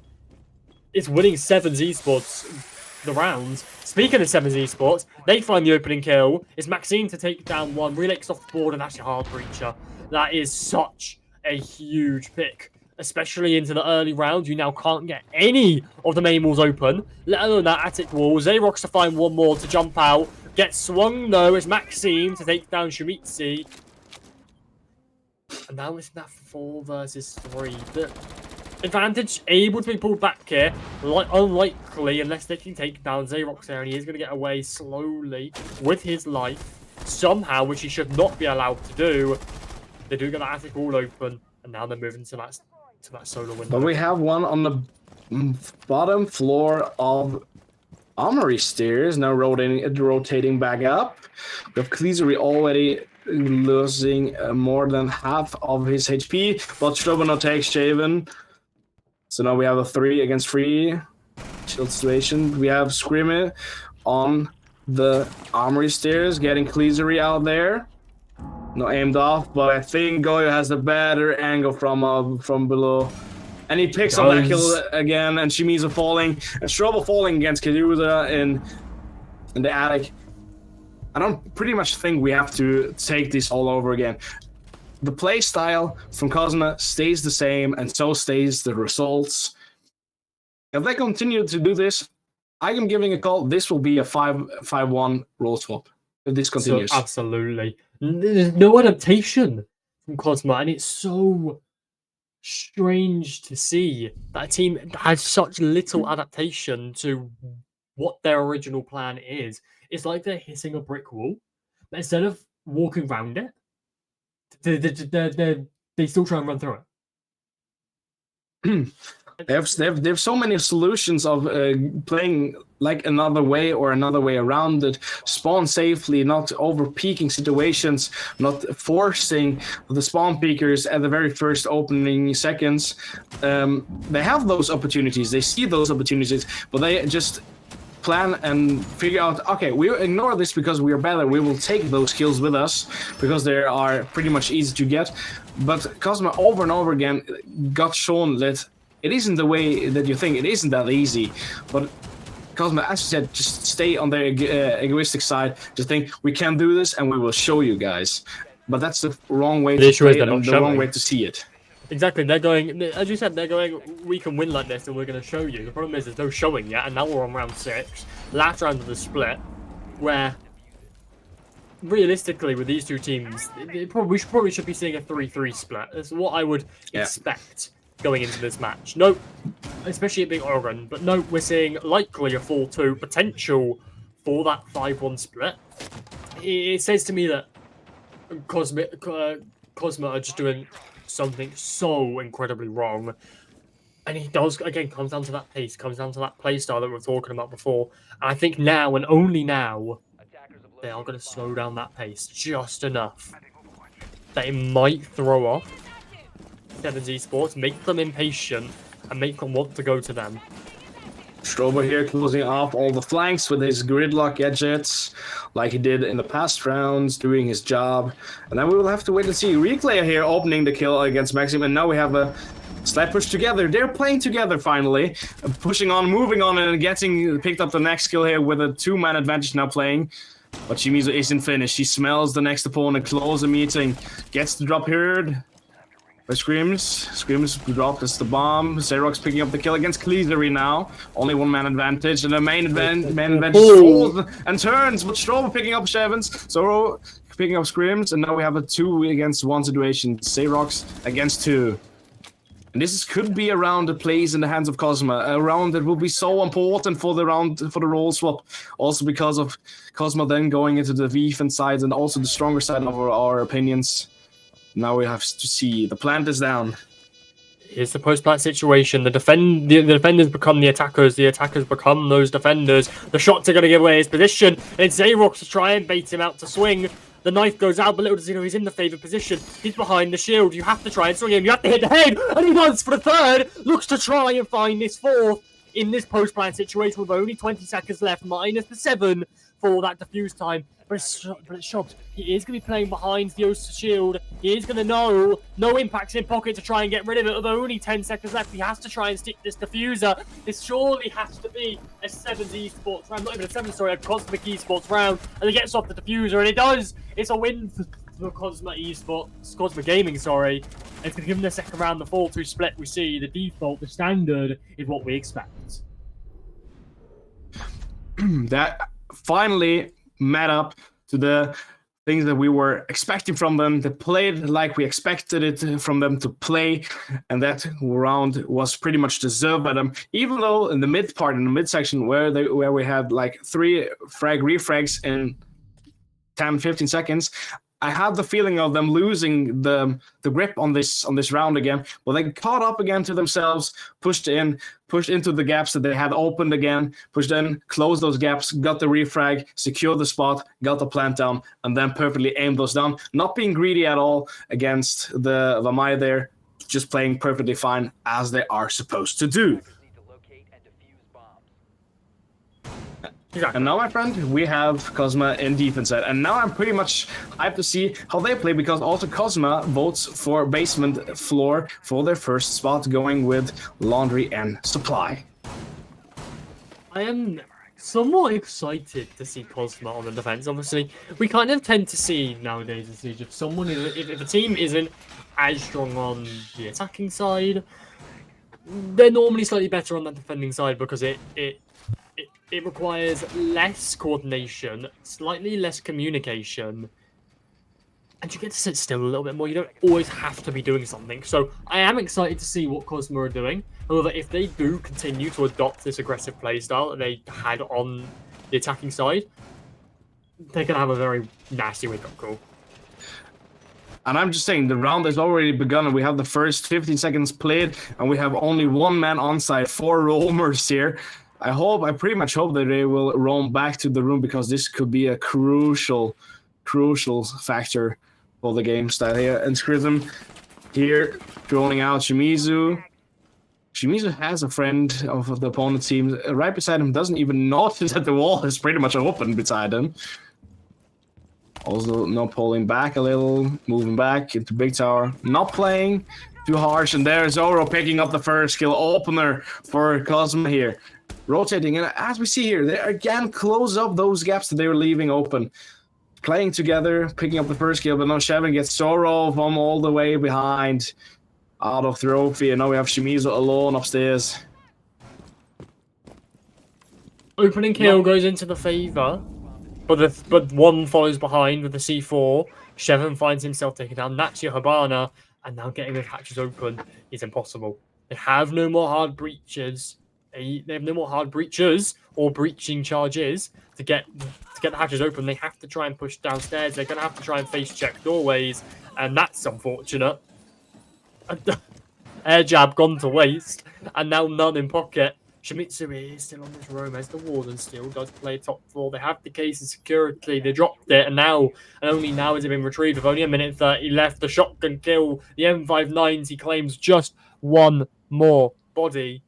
Speaker 1: Sevens Esports the rounds. Speaking of Sevens Esports, they find the opening kill. It's Maxime to take down 1. Relix off the board, and that's your hard breacher. That is such a huge pick, especially into the early rounds. You now can't get any of the main walls open, let alone that attic wall. Xerox to find 1 more to jump out. Gets swung though. It's Maxime to take down Shimizu. And now it's that 4 versus 3. The advantage able to be pulled back here, unlikely unless they can take down Xerox there, and he is going to get away slowly with his life somehow, which he should not be allowed to do. They do get that attic wall open, and now they're moving to that solar window.
Speaker 2: But we have one on the bottom floor of Armory stairs, now rotating back up. We have Kleasery already losing more than half of his HP, but Strobano takes Shaven. So now we have a 3 against 3 shield situation. We have Scrimmy on the Armory stairs, getting Kleasery out there. No aimed off, but I think Goyo has a better angle from below. And he picks up that kill again, and Shimizu falling, and Strobo falling against Kiruda in the attic. I don't pretty much think we have to take this all over again. The play style from Kosma stays the same, and so stays the results. If they continue to do this, I am giving a call. This will be a 5-1 roll swap if this continues.
Speaker 1: So, absolutely. There's no adaptation from Kosma, and it's so strange to see that a team has such little adaptation to what their original plan is. It's like they're hitting a brick wall, but instead of walking around it, they still try and run through
Speaker 2: it. They have so many solutions of playing like another way or another way around it. Spawn safely, not over peaking situations, not forcing the spawn peakers at the very first opening seconds. They have those opportunities. They see those opportunities, but they just plan and figure out, okay, we ignore this because we are better. We will take those kills with us because they are pretty much easy to get. But Kosma over and over again got shown that it isn't the way that you think. It isn't that easy. But Kosma, as you said, just stay on their egoistic side. Just think, we can do this and we will show you guys. But that's the wrong way to play it and the wrong way to see it.
Speaker 1: Exactly, they're going, as you said, they're going, we can win like this and we're going to show you. The problem is there's no showing yet, and now we're on round 6, last round of the split, where realistically with these two teams, we probably should be seeing a 3-3 split. That's what I would expect going into this match. No, especially it being Oregon, but no, we're seeing likely a 4-2 potential for that 5-1 split. It says to me that Kosma are just doing something so incredibly wrong, and he does again comes down to that pace, comes down to that play style that we were talking about before. And I think now and only now they are going to slow down that pace just enough that it might throw off Sevens Esports, make them impatient and make them want to go to them.
Speaker 2: Strobo here closing off all the flanks with his gridlock gadgets, like he did in the past rounds, doing his job. And then we will have to wait and see. Reclay here opening the kill against Maxim, and now we have a slight push together. They're playing together finally, pushing on, moving on, and getting picked up the next kill here with a 2-man advantage now playing. But Shimizu isn't finished. She smells the next opponent, close the meeting, gets the drop here. By Screams dropped as the bomb. Xerox picking up the kill against Cleasery now. Only 1-man advantage, and the main advantage falls and turns, but Strobo picking up Shevens. Zoro picking up Screams, and now we have a 2-against-1 situation. Xerox against 2. And this could be a round that plays in the hands of Kosma. A round that will be so important for the roll swap. Also because of Kosma then going into the defense side and also the stronger side of our opinions. Now we have to see. The plant is down.
Speaker 1: It's the post-plant situation. The defenders become the attackers. The attackers become those defenders. The shots are going to give away his position. It's Xerox to try and bait him out to swing. The knife goes out, but little does he know he's in the favoured position. He's behind the shield. You have to try and swing him. You have to hit the head. And he does for the 3rd. Looks to try and find this 4th in this post-plant situation with only 20 seconds left. Minus the 7 for that defuse time. But it's shocked. He is going to be playing behind the ESA shield. He is going to know no impacts in pocket to try and get rid of it. With only 10 seconds left, he has to try and stick this diffuser. This surely has to be a Sevens Esports round. Not even a 7, sorry, a Cosmic Esports round. And he gets off the diffuser, and it does. It's a win for Kosma Esports, Kosma Gaming, sorry. It's going to give him the second round, the 4-2 split we see. The default, the standard is what we expect.
Speaker 2: That finally met up to the things that we were expecting from them. They played like we expected it from them to play, and that round was pretty much deserved by them. Even though in the midsection where we had like 3 refrags in 10-15 seconds, I had the feeling of them losing the grip on this round again. Well, they caught up again to themselves, pushed into the gaps that they had opened again, pushed in, closed those gaps, got the refrag, secured the spot, got the plant down, and then perfectly aimed those down. Not being greedy at all against the Vamaya there, just playing perfectly fine as they are supposed to do.
Speaker 1: Exactly.
Speaker 2: And now, my friend, we have Kosma in defense side. And now I'm pretty much hyped to see how they play, because also Kosma votes for basement floor for their first spot, going with laundry and supply.
Speaker 1: I am somewhat excited to see Kosma on the defense. Obviously, we kind of tend to see nowadays in Siege, if someone if a team isn't as strong on the attacking side, they're normally slightly better on that defending side, because it requires less coordination, slightly less communication, and you get to sit still a little bit more. You don't always have to be doing something. So I am excited to see what Kosma are doing. However, if they do continue to adopt this aggressive playstyle that they had on the attacking side, they're going to have a very nasty wake-up call.
Speaker 2: And I'm just saying, the round has already begun, and we have the first 15 seconds played, and we have only one man on site, 4 roamers here. I pretty much hope that they will roam back to the room, because this could be a crucial factor for the game style here. And Schism here, throwing out Shimizu. Shimizu has a friend of the opponent team right beside him, doesn't even notice that the wall is pretty much open beside him. Also, not pulling back a little, moving back into big tower, not playing too harsh, and there's Zoro picking up the first kill opener for Kosma here. Rotating, and as we see here, they again close up those gaps that they were leaving open. Playing together, picking up the first kill, but now Shevin gets Zoro from all the way behind. Out of trophy, and now we have Shimizu alone upstairs.
Speaker 1: Opening kill goes into the favor, but one follows behind with the C4. Shevin finds himself taken down. Natsuya Habana, and now getting the hatches open is impossible. They have no more hard breaches. They have no more hard breaches or breaching charges to get the hatches open. They have to try and push downstairs. They're going to have to try and face check doorways, and that's unfortunate. Air jab gone to waste, and now none in pocket. Shimizu is still on this roam as the Warden still does play top floor. They have the case in security. They dropped it, and only now has it been retrieved with only a minute 30 left. The shotgun kill, the M59s, he claims just one more body.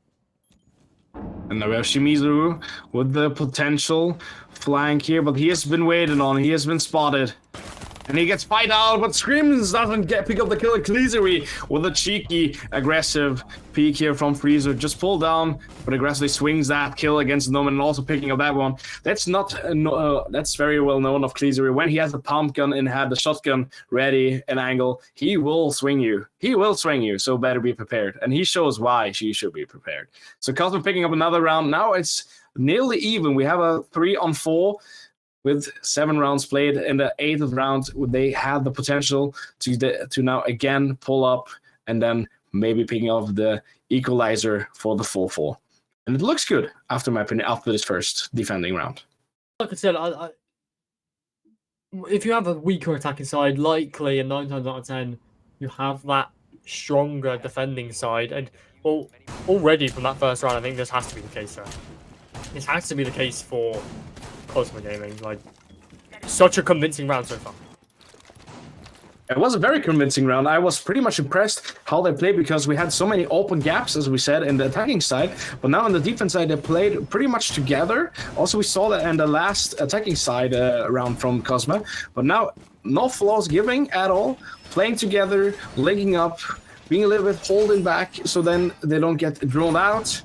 Speaker 2: And now we have Shimizu with the potential flank here, but he has been waiting on. He has been spotted. And he gets fight out, but Screams doesn't pick up the kill. Kleasery with a cheeky, aggressive peek here from Freezer. Just pull down, but aggressively swings that kill against Noman, and also picking up that one. That's not that's very well known of Kleasery. When he has the pump gun and had the shotgun ready an angle, he will swing you. He will swing you, so better be prepared. And he shows why she should be prepared. So Cosmo picking up another round. Now it's nearly even. We have a 3-on-4. With 7 rounds played. In the 8th round, they had the potential to now again pull up, and then maybe picking up the equalizer for the 4-4. And it looks good, after my opinion, after this first defending round.
Speaker 1: Like I said, if you have a weaker attacking side, likely, and 9 times out of 10, you have that stronger defending side. And, well, already from that first round, I think this has to be the case there. This has to be the case for Kosma Gaming. Like, such a convincing round so far.
Speaker 2: It was a very convincing round. I was pretty much impressed how they played, because we had so many open gaps, as we said, in the attacking side. But now on the defense side, they played pretty much together. Also, we saw that in the last attacking side round from Kosma. But now, no flaws giving at all. Playing together, linking up, being a little bit holding back, so then they don't get drawn out.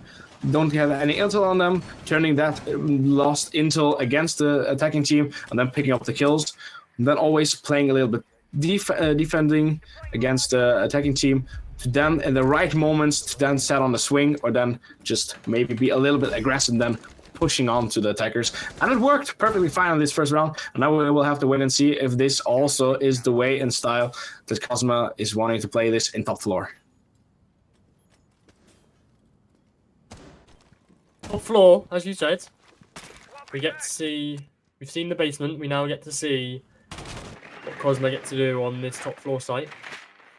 Speaker 2: Don't have any intel on them, turning that lost intel against the attacking team, and then picking up the kills. And then always playing a little bit defending against the attacking team, to then in the right moments to then set on the swing, or then just maybe be a little bit aggressive, and then pushing on to the attackers. And it worked perfectly fine on this first round. And now we will have to wait and see if this also is the way and style that Kosma is wanting to play this in top floor.
Speaker 1: Top floor, as you said, we get to see. We've seen the basement. We now get to see what Kosma get to do on this top floor site.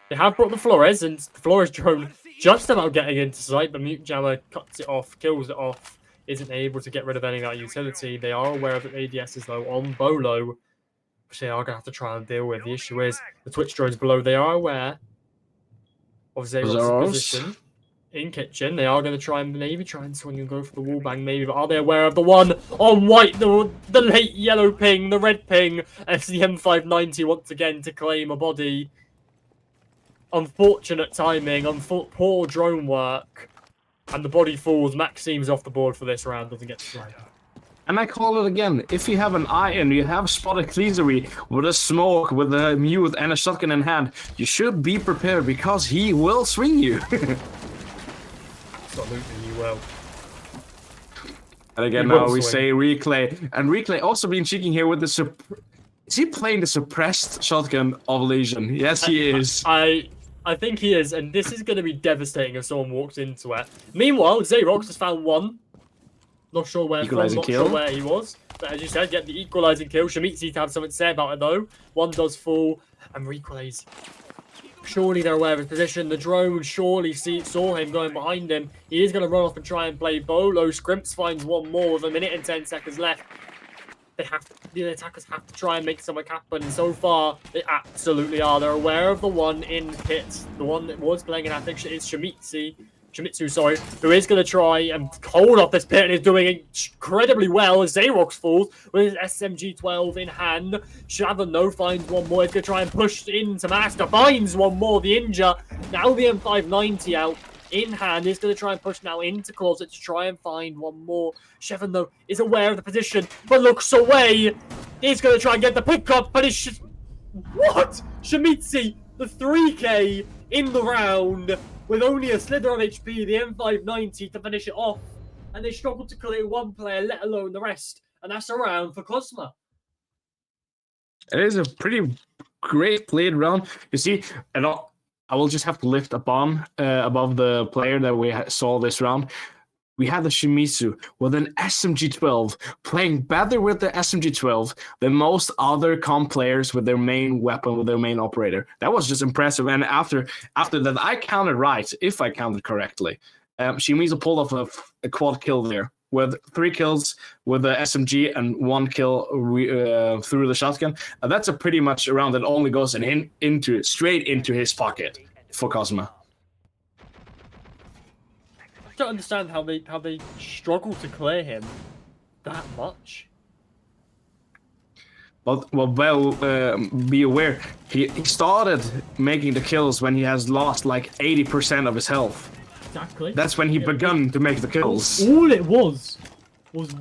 Speaker 1: They have brought the Flores, and the Flores drone just about getting into sight, but Mute Jammer cuts it off, kills it off, isn't able to get rid of any of that utility. They are aware that ADS is low on Bolo, which they are going to have to try and deal with. The issue is the Twitch drone's below. They are aware of Zero's position. in kitchen. They are going to try and swing and go for the wall bang, maybe. But are they aware of the one on white, the late yellow ping, the red ping, as the M590 once again to claim a body? Unfortunate timing, poor drone work, and the body falls. Maxime's off the board for this round, doesn't get to play.
Speaker 2: And I call it again, if you have an eye and you have spotted Cleasery with a smoke, with a mute and a shotgun in hand, you should be prepared because he will swing you.
Speaker 1: Absolutely, you will.
Speaker 2: And again, now we say Reclay. And Reclay also been cheeking here with the is he playing the suppressed shotgun of Legion? Yes, he is.
Speaker 1: I think he is, and this is going to be devastating if someone walks into it. Meanwhile, Xerox has found one. Not sure where from, not sure where he was. But as you said, get the equalising kill. Shamitsi to have something to say about it, though. One does fall, and Reclays. Surely they're aware of his position. The drone surely saw him going behind him. He is going to run off and try and play Bolo. Scrimps finds one more with 1 minute and 10 seconds left. The attackers have to try and make something happen. And so far, they absolutely are. They're aware of the one in pit. The one that was playing in Attic is Shimizu, who is going to try and hold off this pit and is doing incredibly well as Xerox falls with his SMG-12 in hand. Shavon, though, finds one more. He's going to try and push into Master, finds one more, the Inja. Now the M590 out in hand. He's going to try and push now into Closet to try and find one more. Shavon, though, is aware of the position, but looks away. He's going to try and get the pickup, but it's just... What? Shamitsi, the 3K in the round, with only a slither of HP, the M590 to finish it off. And they struggle to clear one player, let alone the rest. And that's a round for Kosma.
Speaker 2: It is a pretty great played round. You see, and I will just have to lift a bomb above the player that we saw this round. We had the Shimizu with an SMG-12 playing better with the SMG-12 than most other comp players with their main weapon, with their main operator. That was just impressive. And after that, I counted right, if I counted correctly. Shimizu pulled off a quad kill there with 3 kills with the SMG and 1 kill through the shotgun. And that's a pretty much a round that only goes straight into his pocket for Kosma.
Speaker 1: I don't understand how they struggle to clear him that much.
Speaker 2: Well, be aware. He started making the kills when he has lost like 80% of his health.
Speaker 1: Exactly.
Speaker 2: That's when he begun to make the kills.
Speaker 1: All it was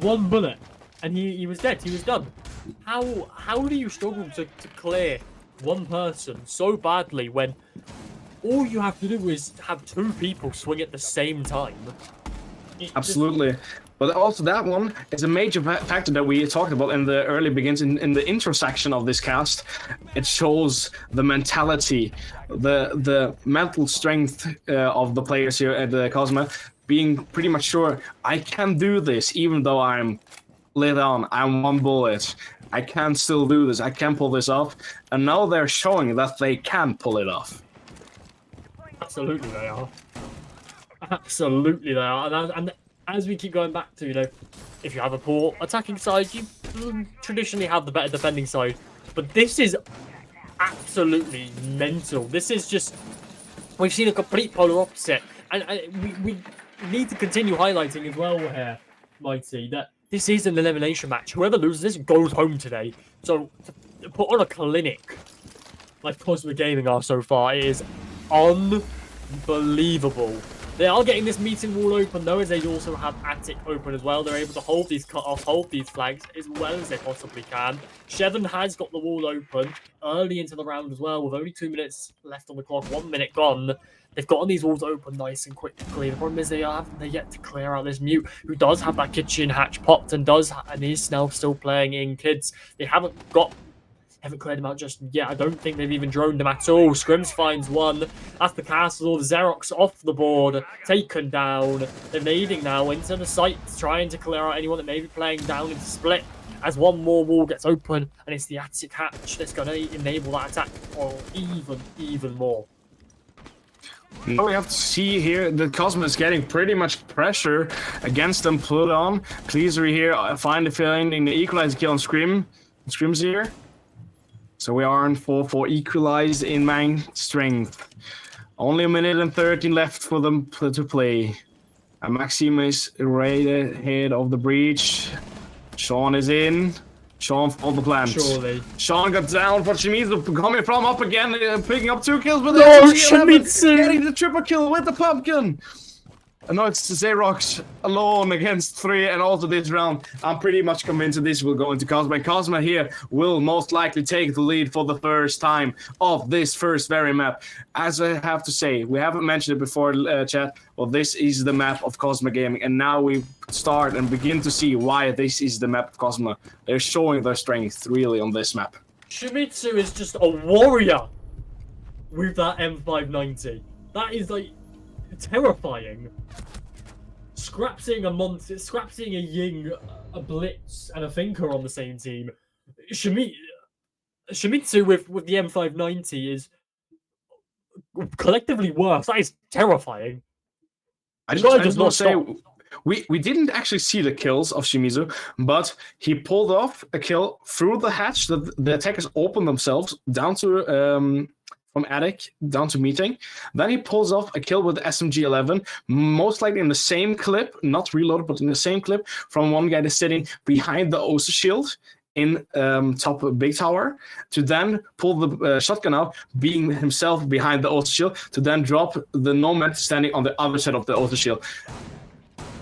Speaker 1: one bullet, and he was dead. He was done. How do you struggle to clear one person so badly when all you have to do is have 2 people swing at the same time?
Speaker 2: Absolutely. But also that one is a major factor that we talked about in the early begins in the intro section of this cast. It shows the mentality, the mental strength of the players here at the Kosma, being pretty much sure I can do this even though I'm lit on, I'm 1 bullet. I can still do this, I can pull this off. And now they're showing that they can pull it off.
Speaker 1: Absolutely they are. Absolutely they are. And as we keep going back to, if you have a poor attacking side, you traditionally have the better defending side. But this is absolutely mental. This is just... We've seen a complete polar opposite. And we need to continue highlighting as well here, Mighty, that this is an elimination match. Whoever loses this goes home today. So, to put on a clinic like Kosma Gaming are so far, it is unbelievable. They are getting this meeting wall open though, as they also have Attic open as well. They're able to hold these cut-offs, hold these flags as well as they possibly can. Shavon has got the wall open early into the round as well, with only 2 minutes left on the clock, 1 minute gone. They've gotten these walls open nice and quickly. The problem is they yet to clear out this mute, who does have that kitchen hatch popped and is now still playing in kids. They haven't cleared him out just yet. I don't think they've even droned him at all. Scrims finds one. That's the castle. Xerox off the board. Taken down. They're nading now into the site, trying to clear out anyone that may be playing down into split. As one more wall gets open, and it's the Attic hatch that's going to enable that attack or even more.
Speaker 2: Now we have to see here that Kosma is getting pretty much pressure against them put on. Cleasery here finding the equalizer kill on Scrim's here. So we are on 4 equalize in main strength Only a minute and 13 left for them to play. And Maxime is right ahead of the breach. Sean is in. Sean followed the plan.
Speaker 1: Surely.
Speaker 2: Sean got down for Shimizu coming from up again, picking up 2 kills with
Speaker 1: No,
Speaker 2: the
Speaker 1: Shimizu!
Speaker 2: getting the triple kill with the pumpkin. And now it's Xerox alone against 3, and also this round, I'm pretty much convinced that this will go into Kosma. And Kosma here will most likely take the lead for the first time of this first very map. As I have to say, we haven't mentioned it before, chat, well, this is the map of Kosma Gaming, and now we start and begin to see why this is the map of Kosma. They're showing their strength, really, on this map.
Speaker 1: Shimizu is just a warrior with that M590. That is, like, terrifying. Scrap seeing a Ying, a Blitz, and a Thinker on the same team. Shimizu with the M590 is collectively worse. That is terrifying.
Speaker 2: I just want to say, we didn't actually see the kills of Shimizu, but he pulled off a kill through the hatch that the attackers opened themselves down to from attic down to meeting. Then he pulls off a kill with the SMG-11, most likely in the same clip, not reloaded, but in the same clip from one guy that's sitting behind the OSA shield in top of big tower, to then pull the shotgun out, being himself behind the OSA shield, to then drop the Nomad standing on the other side of the OSA shield.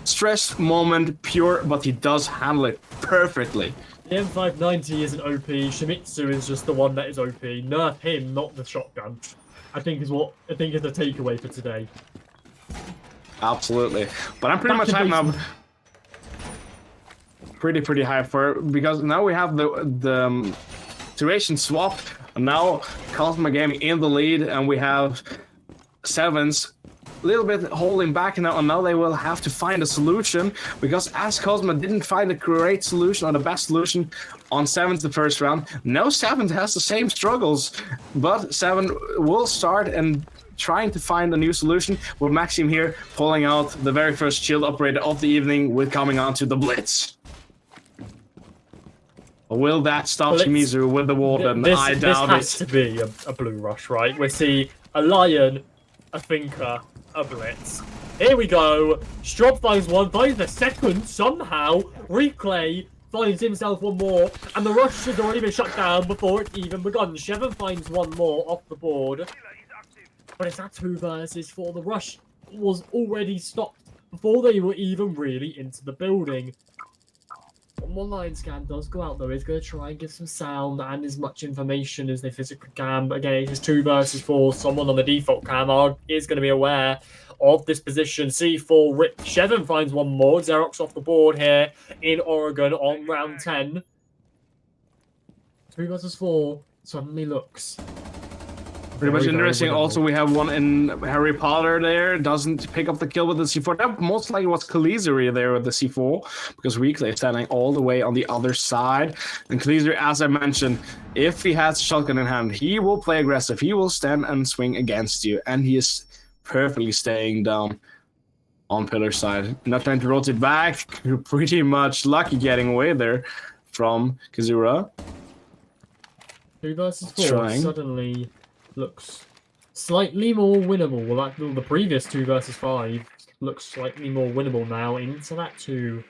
Speaker 2: Stress moment pure, but he does handle it perfectly.
Speaker 1: The M590 isn't OP. Shimizu is just the one that is OP. Nerf him, not the shotgun. I think is the takeaway for today.
Speaker 2: Absolutely, but I'm pretty much hyped now. Pretty high for, because now we have the duration swap. And now Kosma Gaming in the lead, and we have Sevens a little bit holding back now, and now they will have to find a solution, because as Kosma didn't find a great solution or the best solution on Sevens the first round, now Sevens has the same struggles, but Seven will start and trying to find a new solution, with Maxim here pulling out the very first shield operator of the evening with coming onto the Blitz. Will that stop Shimizu with the Warden? I doubt it.
Speaker 1: This has to be a blue rush, right? We see a Lion, a Thinker, a Blitz. Here we go. Strob finds one, finds the second somehow. Reclay finds himself one more, and the rush has already been shut down before it even begun. Shevin finds one more off the board, but it's that 2 versus 4. The rush was already stopped before they were even really into the building. One more line scan does go out though. He's going to try and give some sound and as much information as they physically can. But again, it's 2 versus 4. Someone on the default cam is going to be aware of this position. C4 Rip Shevin finds one more. Xerox off the board here in Oregon on round 10. 2 versus 4 suddenly looks
Speaker 2: pretty much interesting. Also, we have one in Harry Potter there. Doesn't pick up the kill with the C4. That most likely was Kalizari there with the C4, because Reclay is standing all the way on the other side. And Kalizari, as I mentioned, if he has a shotgun in hand, he will play aggressive. He will stand and swing against you. And he is perfectly staying down on pillar side. Not trying to rotate back. Pretty much lucky getting away there from Kazura.
Speaker 1: 2 versus 4 suddenly looks slightly more winnable. Well, like the previous 2 versus 5 looks slightly more winnable now into that 2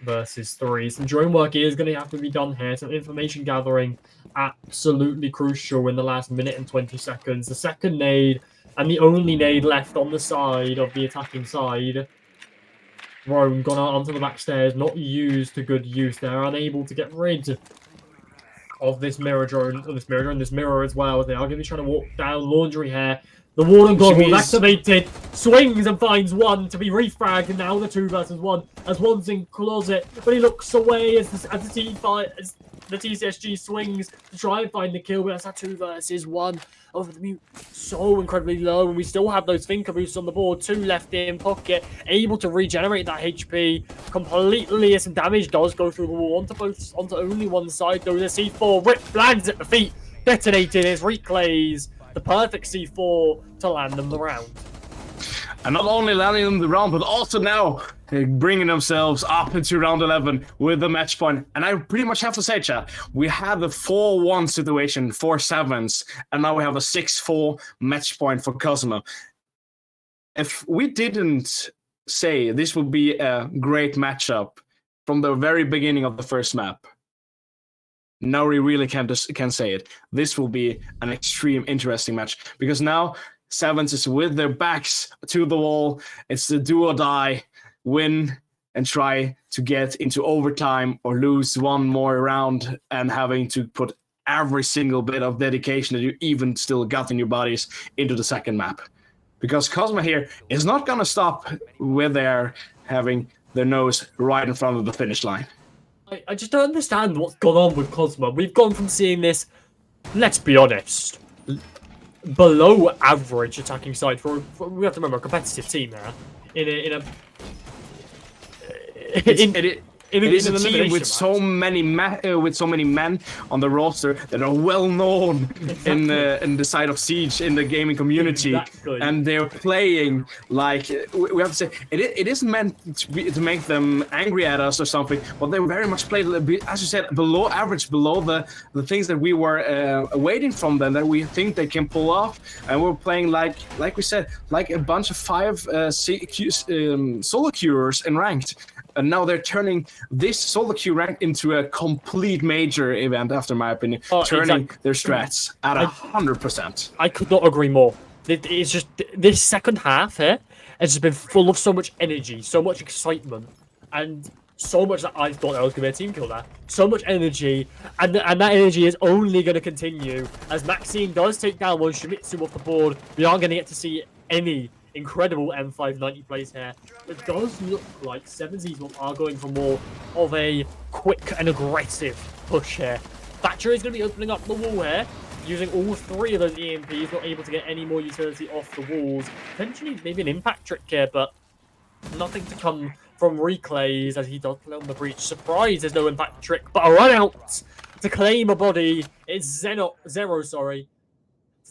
Speaker 1: versus 3. Some drone work is going to have to be done here. Some information gathering absolutely crucial in the last minute and 20 seconds. The second nade and the only nade left on the side of the attacking side. Drone gone out onto the back stairs, not used to good use. They're unable to get rid of this mirror drone, this mirror as well. They are going to be trying to walk down laundry here. The Warden goggles activated, swings and finds one to be refragged, and now the 2 versus 1 as one's in closet, but he looks away as the TCSG swings to try and find the kill, but that's that 2 versus 1 over the mute. So incredibly low, and we still have those Thinker boosts on the board. 2 left in pocket, able to regenerate that HP completely. Some damage does go through the wall onto only one side, though. The C4 Rip lands at the feet, detonated as Reclays the perfect C4 to land them the round.
Speaker 2: And not only landing them the round, but also now bringing themselves up into round 11 with the match point. And I pretty much have to say, chat, we had the 4-1 situation for Sevens, and now we have a 6-4 match point for Kosma. if we didn't say this would be a great matchup from the very beginning of the first map, now we really can say it. This will be an extreme interesting match because now Sevens is with their backs to the wall. It's the do or die, win and try to get into overtime or lose one more round and having to put every single bit of dedication that you even still got in your bodies into the second map. Because Kosma here is not going to stop with their having their nose right in front of the finish line.
Speaker 1: I just don't understand what's gone on with Kosma. We've gone from seeing this, let's be honest, below average attacking side for we have to remember a competitive team there.
Speaker 2: It is a team with so many men on the roster that are well known in the side of Siege in the gaming community, and they're playing like we have to say it isn't meant to make them angry at us or something, but they very much played, as you said, below average, below the things that we were waiting from them that we think they can pull off, and we're playing like we said, like a bunch of 5 solo queuers in ranked. And now they're turning this solo queue rank into a complete major event, after my opinion. Turning their strats at 100%.
Speaker 1: I could not agree more. It's just this second half here has just been full of so much energy, so much excitement, and so much that I thought that was going to be a team kill there. So much energy, and that energy is only going to continue as Maxime does take down one Shimizu off the board. We aren't going to get to see any incredible M590 plays here. It does look like 7Z's are going for more of a quick and aggressive push here. Thatcher is going to be opening up the wall here, using all 3 of those EMPs, not able to get any more utility off the walls. Potentially maybe an impact trick here, but nothing to come from Reclays as he does play on the breach. Surprise, there's no impact trick, but a run out to claim a body. It's Zero,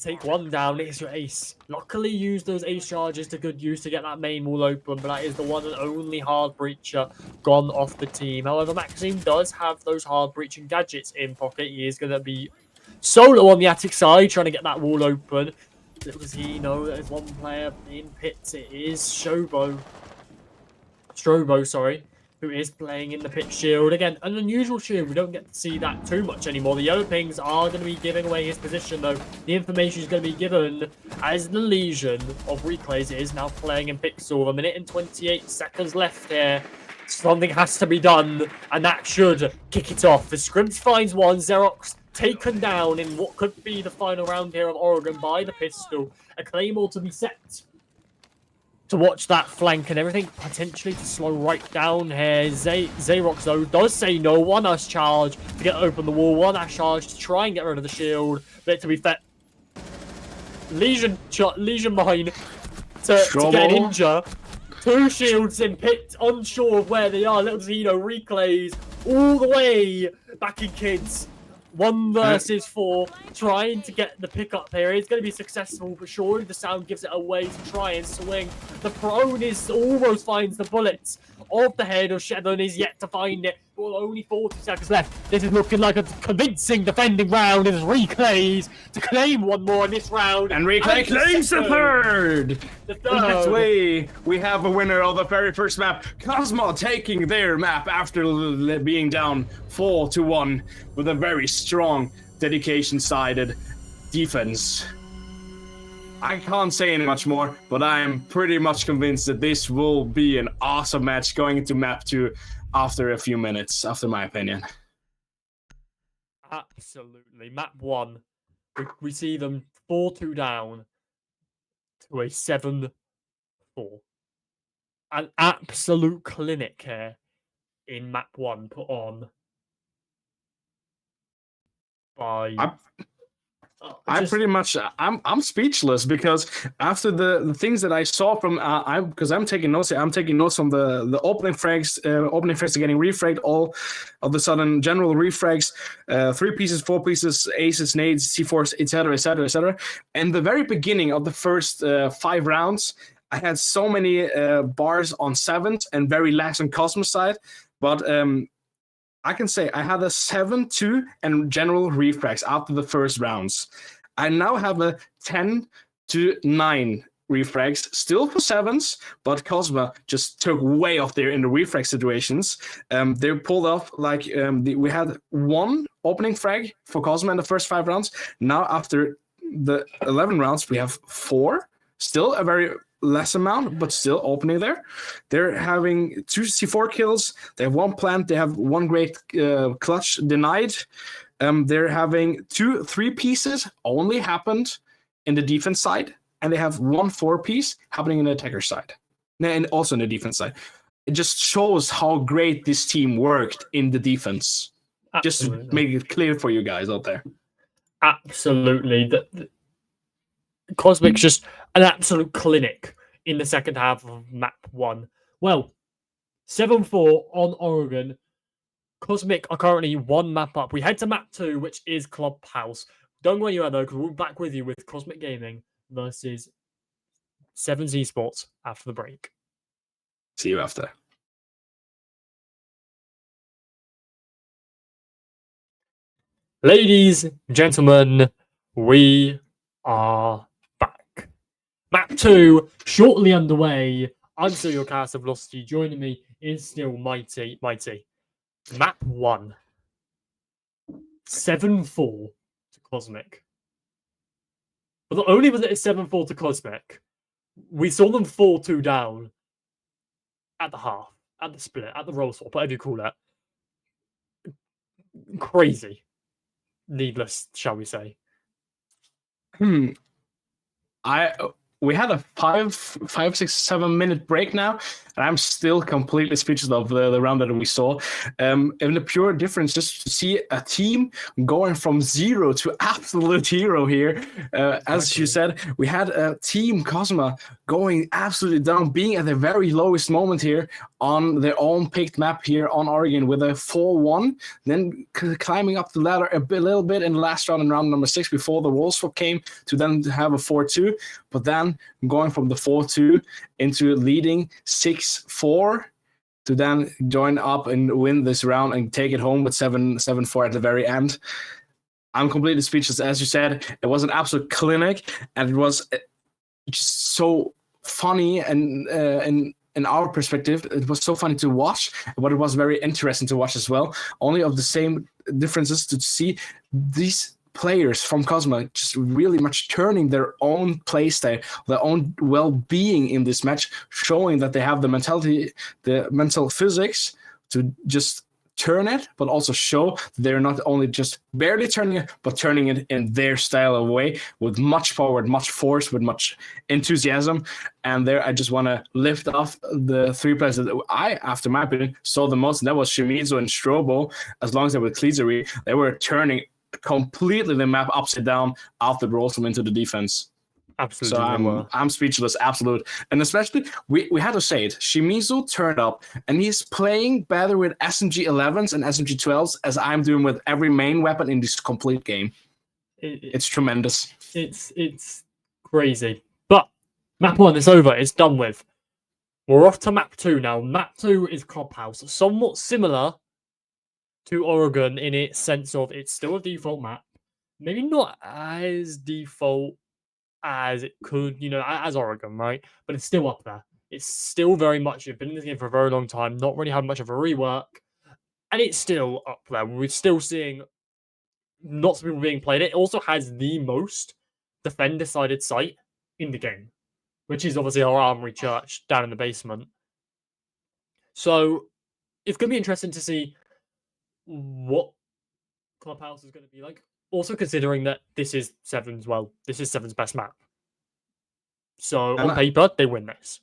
Speaker 1: take one down. It's your ace. Luckily used those ace charges to good use to get that main wall open, but that is the one and only hard breacher gone off the team. However, Maxime does have those hard breaching gadgets in pocket. He is going to be solo on the attic side trying to get that wall open. Little does he know that there's one player in pits. It is Strobo, who is playing in the pit shield. Again, an unusual shield. We don't get to see that too much anymore. The yellow pings are going to be giving away his position, though. The information is going to be given as the Legion of Reclays is now playing in Pixel. 1 minute and 28 seconds left here. Something has to be done, and that should kick it off. The Scrims finds one. Xerox taken down in what could be the final round here of Oregon by the pistol. A Claymore to be set to watch that flank and everything potentially to slow right down here. Xerox though does say no. One Ash charge to get open the wall. One Ash charge to try and get rid of the shield. But to be fair, Legion mine to get an injure. 2 shields in pit, unsure of where they are. Little Zeno Reclays all the way back in kids. 1 versus 4, trying to get the pickup here. It's going to be successful, but surely the sound gives it away to try and swing. The prone is almost finds the bullets of the head of Shadow and is yet to find it. Well, only 40 seconds left. This is looking like a convincing defending round. It is Reclays to claim 1 more in this round.
Speaker 2: And Reclay claims the third! That way, we have a winner of the very first map. Kosma taking their map after being down 4-1 with a very strong, dedication-sided defense. I can't say any much more, but I am pretty much convinced that this will be an awesome match going into map 2 after a few minutes, after my opinion.
Speaker 1: Absolutely. Map 1, we see them 4-2 down to a 7-4. An absolute clinic here in map 1 put on by...
Speaker 2: I'm pretty much I'm speechless because after the things that I saw from because I'm taking notes here. I'm taking notes from the opening frags. Opening frags are getting refragged all of a sudden. General refrags, 3 pieces, 4 pieces, aces, nades, C4s, etc., etc., etc. And the very beginning of the first 5 rounds, I had so many bars on 7s and very lax on Kosma's side, but I can say I had a 7-2 and general refrags after the first rounds. I now have a 10-9 refrags, still for sevens, but Kosma just took way off there in the refrag situations. They pulled off like we had one opening frag for Kosma in the first 5 rounds. Now after the 11 rounds, we have 4. Still a very less amount, but still opening there. They're having 2 C4 kills. They have 1 plant. They have 1 great clutch denied. They're having 2 3-pieces only happened in the defense side, and they have 1 4-piece happening in the attacker side, and also in the defense side. It just shows how great this team worked in the defense.
Speaker 1: Absolutely.
Speaker 2: Just to make it clear for you guys out there.
Speaker 1: Absolutely. Cosmic's just an absolute clinic in the second half of map 1. Well, 7-4 on Oregon. Cosmic are currently 1 map up. We head to map 2, which is Clubhouse. Don't go anywhere though, because we'll be back with you with Cosmic Gaming versus Sevens Esports after the break.
Speaker 2: See you after.
Speaker 1: Ladies, gentlemen, we are back. Map 2, shortly underway. I'm still your cast of Velocity. Joining me is still Mighty. Map 1. 7-4 to Cosmic. But not only was it a 7-4 to Cosmic, we saw them 4-2 down at the half, at the split, at the roll swap, whatever you call it. Crazy. Needless, shall we say.
Speaker 2: We had a 5, 6, 7 minute break now, and I'm still completely speechless of the round that we saw. And the pure difference, just to see a team going from 0 to absolute hero here. As you said, we had a team Kosma going absolutely down, being at the very lowest moment here on their own picked map here on Oregon with a 4-1, then climbing up the ladder a little bit in the last round, in round number 6, before the wall swap came, to then have a 4-2, but then going from the 4-2 into leading 6-4 to then join up and win this round and take it home with 7-4 at the very end. I'm completely speechless. As you said, it was an absolute clinic, and it was just so funny, and in our perspective, it was so funny to watch, but it was very interesting to watch as well. Only of the same differences to see these players from Kosma just really much turning their own playstyle, their own well-being in this match, showing that they have the mentality, the mental physics to just turn it, but also show they're not only just barely turning it, but turning it in their style of way, with much power, much force, with much enthusiasm. And there, I just want to lift off the 3 players that I, after my opinion, saw the most, and that was Shimizu and Strobo. As long as they were Cleasery, they were turning completely the map upside down after the rolls from into the defense.
Speaker 1: Absolutely.
Speaker 2: So I'm speechless, absolute. And especially, we had to say it, Shimizu turned up, and he's playing better with SMG 11s and SMG 12s as I'm doing with every main weapon in this complete game. It's tremendous.
Speaker 1: It's crazy. But map 1 is over. It's done with. We're off to map 2 now. Map 2 is Clubhouse. Somewhat similar to Oregon in its sense of it's still a default map. Maybe not as default as it could, as Oregon, right? But it's still up there. It's still very much, you've been in this game for a very long time, not really had much of a rework, and it's still up there. We're still seeing lots of people being played. It also has the most defender-sided site in the game, which is obviously our Armory Church down in the basement. So it's going to be interesting to see what Clubhouse is going to be like. Also considering that this is Seven's, this is Seven's best map. So on paper, they win this.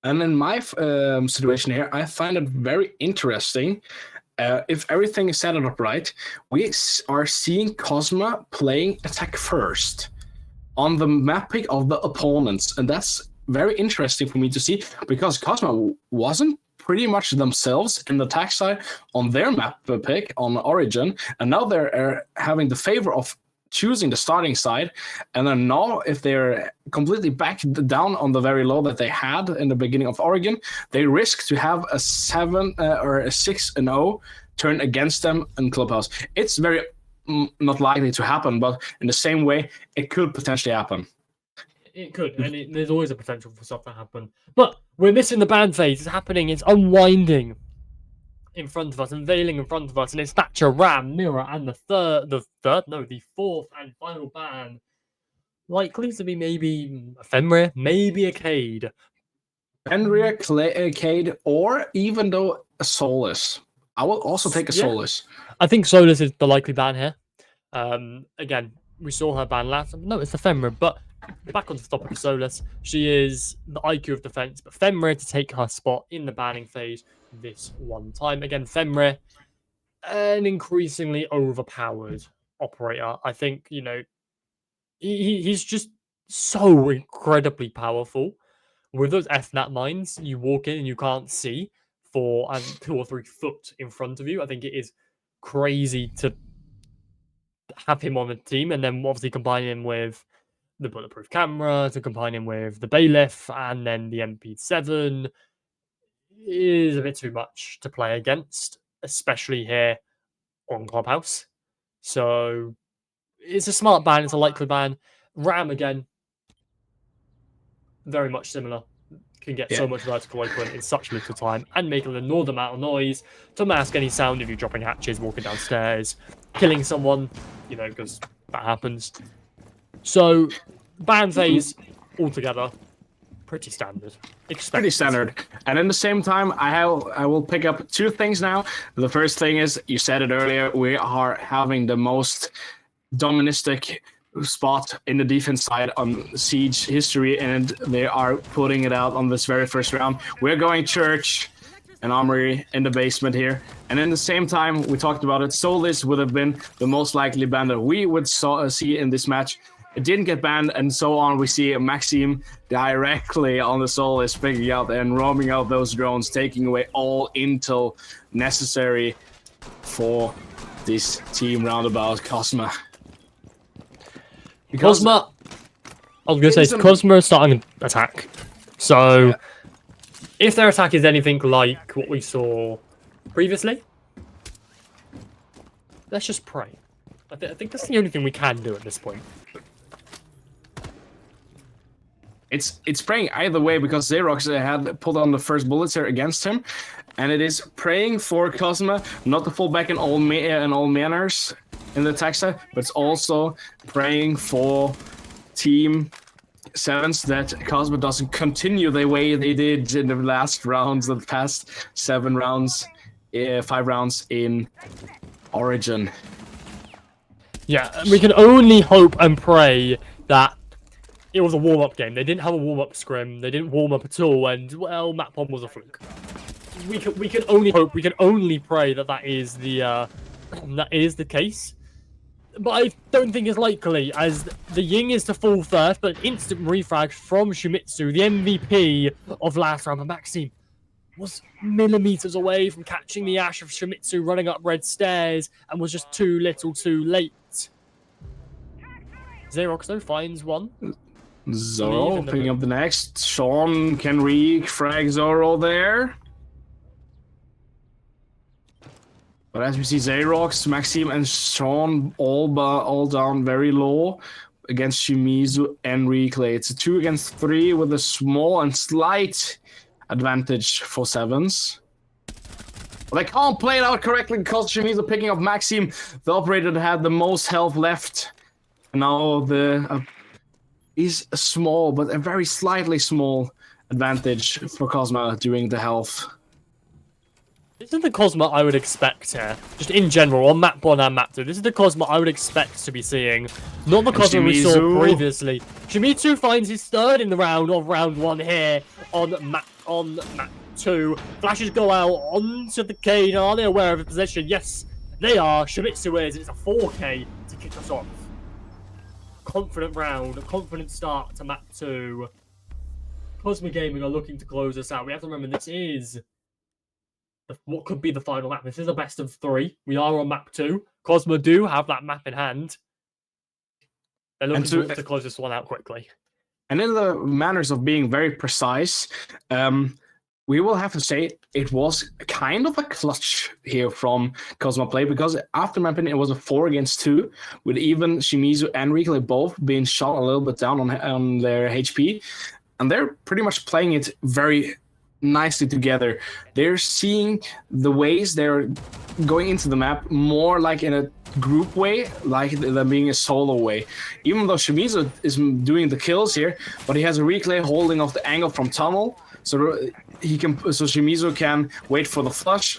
Speaker 2: And in my situation here, I find it very interesting. If everything is set up right, we are seeing Kosma playing attack first on the map pick of the opponents. And that's very interesting for me to see, because Kosma wasn't pretty much themselves in the attack side on their map pick on Origin, and now they're having the favor of choosing the starting side. And then now, if they're completely back down on the very low that they had in the beginning of Oregon, they risk to have a 7 or a 6-0 turn against them in Clubhouse. It's very not likely to happen, but in the same way, it could potentially happen.
Speaker 1: It could, and there's always a potential for stuff to happen. But we're missing the ban phase. It's happening. It's unwinding in front of us, unveiling in front of us, and it's Thatcher, Ram, Mirror, and the fourth and final ban. Likely to be maybe a Fenrir, maybe a Cade.
Speaker 2: Fenrir, Cade, or even though a Solus. I will also take a Solus.
Speaker 1: I think Solus is the likely ban here. Again, we saw her ban last. No, it's the Fenrir, but back onto the topic of Solus. She is the IQ of defense, but Fenrir to take her spot in the banning phase this one time. Again, Fenrir, an increasingly overpowered operator. I think, he's just so incredibly powerful. With those FNAT mines, you walk in and you can't see for 2 or 3 foot in front of you. I think it is crazy to have him on the team, and then obviously combine him with the bulletproof camera, to combine him with the bailiff, and then the MP7 is a bit too much to play against, especially here on Clubhouse. So it's a smart ban, it's a likely ban. Ram again, very much similar. Can get so much vertical open in such little time and make an enormous amount of noise to mask any sound of you dropping hatches, walking downstairs, killing someone, because that happens. So, ban phase altogether, pretty standard.
Speaker 2: Pretty standard. And in the same time, I will pick up 2 things now. The first thing is, you said it earlier, we are having the most doministic spot in the defense side on Siege history, and they are putting it out on this very first round. We're going Church and Armory in the basement here. And in the same time, we talked about it, Solus would have been the most likely ban that we would see in this match. It didn't get banned, and so on. We see Maxime directly on the Solus, picking out and roaming out those drones, taking away all intel necessary for this team roundabout Kosma.
Speaker 1: Kosma, I was going to say, Kosma is starting an attack. So, if their attack is anything like what we saw previously, let's just pray. I think that's the only thing we can do at this point.
Speaker 2: It's praying either way, because Xerox had pulled on the first bullets here against him, and it is praying for Kosma not to fall back in all manners in the attack side, but it's also praying for Team 7s that Kosma doesn't continue the way they did in the last rounds, the past 5 rounds in Origin.
Speaker 1: Yeah, we can only hope and pray that it was a warm-up game. They didn't have a warm-up scrim. They didn't warm up at all, and well, map bomb was a fluke. We can only hope. We can only pray that is the case. But I don't think it's likely, as the Ying is to fall first, but an instant refrag from Shimizu, the MVP of last round. But Maxime was millimeters away from catching the ash of Shimizu running up red stairs, and was just too little too late. Xerox though finds one.
Speaker 2: Zoro picking up the next. Sean can re-frag Zoro there. But as we see, Xerox, Maxime, and Sean all down very low against Shimizu and Reclay. It's a 2 against 3 with a small and slight advantage for 7s. But they can't play it out correctly because Shimizu picking up Maxime, the operator that had the most health left. And now is a small, but a very slightly small advantage for Kosma doing the health.
Speaker 1: This is the Kosma I would expect here, just in general, on map 1 and map 2. This is the Kosma I would expect to be seeing, not the Kosma we saw previously. Shimizu finds his 3rd in the round of round 1 here on map 2. Flashes go out onto the Cade. Are they aware of the position? Yes, they are. Shimizu is. It's a 4K to kick us off. Confident round, a confident start to map 2. Kosma Gaming are looking to close us out. We have to remember this is what could be the final map. This is a best of 3. We are on map 2. Kosma do have that map in hand. They're looking to close this one out quickly.
Speaker 2: And in the manners of being very precise, we will have to say it was kind of a clutch here from Kosma Play, because after my opinion, it was a 4 against 2, with even Shimizu and Rico both being shot a little bit down on their HP. And they're pretty much playing it very nicely together. They're seeing the ways they're going into the map more like in a group way, like than being a solo way. Even though Shimizu is doing the kills here, but he has a Rico holding off the angle from tunnel. So Shimizu can wait for the flash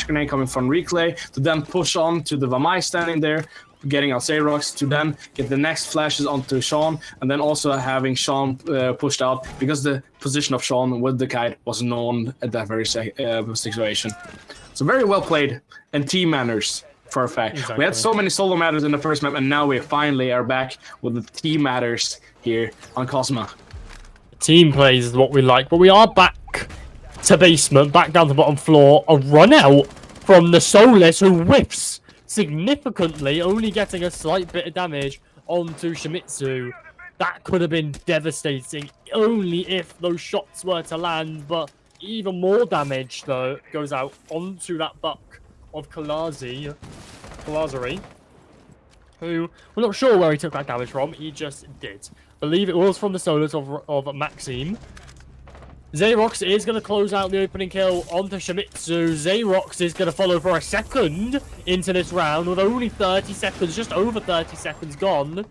Speaker 2: grenade coming from Replay to then push on to the Vamai standing there, getting out Xerox to then get the next flashes onto Sean, and then also having Sean pushed out because the position of Sean with the kite was known at that very situation. So very well played and team manners for a fact. Exactly. We had so many solo matters in the first map, and now we finally are back with the team matters here on Kosma.
Speaker 1: Team plays is what we like, but we are back to basement, back down to bottom floor. A run out from the Soulless, who whiffs significantly, only getting a slight bit of damage onto Shimizu. That could have been devastating, only if those shots were to land, but even more damage, though, goes out onto that buck of Kalazari, who we're not sure where he took that damage from. He just did. Believe it was from the solos of Maxime. Xerox is going to close out the opening kill onto Shimizu. Xerox is going to follow for a second into this round with only 30 seconds, just over 30 seconds gone.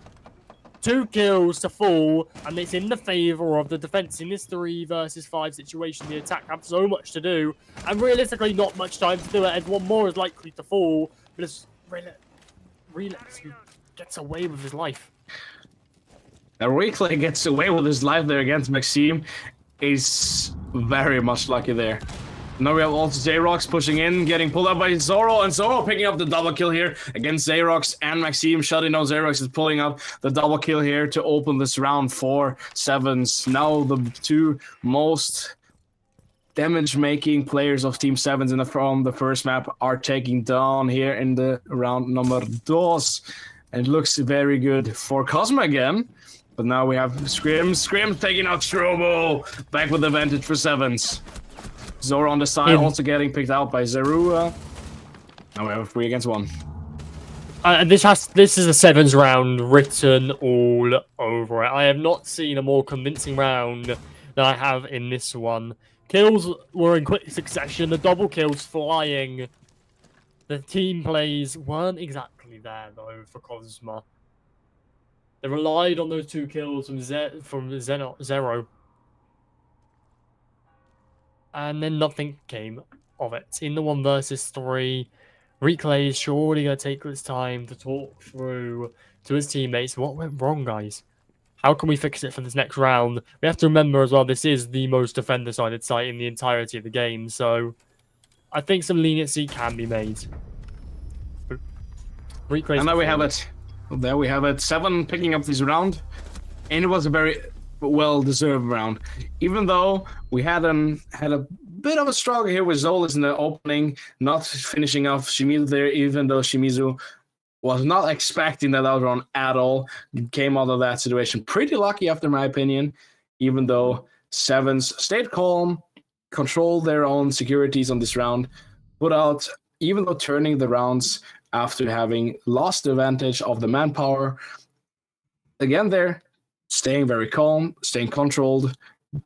Speaker 1: 2 kills to fall, and it's in the favor of the defense in this 3 versus 5 situation. The attack have so much to do, and realistically not much time to do it, as one more is likely to fall, but it's Relix who gets away with his life.
Speaker 2: Now, Rico gets away with his life there against Maxime. Is very much lucky there. Now we have also Xerox pushing in, getting pulled up by Zoro, and Zoro picking up the double kill here against Xerox and Maxime. Shutting down Xerox is pulling up the double kill here to open this round 4-7s. Now the 2 most damage-making players of Team 7s from the first map are taking down here in the round number 2. And it looks very good for Kosma again. But now we have Scrim taking out Strobo. Back with the advantage for 7s. Zoro on the side also getting picked out by Zerua. Now we have a 3 against 1.
Speaker 1: This is a 7s round written all over it. I have not seen a more convincing round than I have in this one. Kills were in quick succession. The double kills flying. The team plays weren't exactly there though for Kosma. They relied on those 2 kills from Zero. And then nothing came of it. In the 1 versus 3, Reclay is surely going to take his time to talk through to his teammates what went wrong, guys. How can we fix it for this next round? We have to remember as well, this is the most defender-sided site in the entirety of the game, so I think some leniency can be made.
Speaker 2: And now we have it. There we have it. 7 picking up this round, and it was a very well-deserved round. Even though we had a bit of a struggle here with Zolas in the opening, not finishing off Shimizu there, even though Shimizu was not expecting that round at all. Came out of that situation pretty lucky, after my opinion, even though 7s stayed calm, controlled their own securities on this round, put out, even though turning the rounds after having lost the advantage of the manpower. Again there, staying very calm, staying controlled,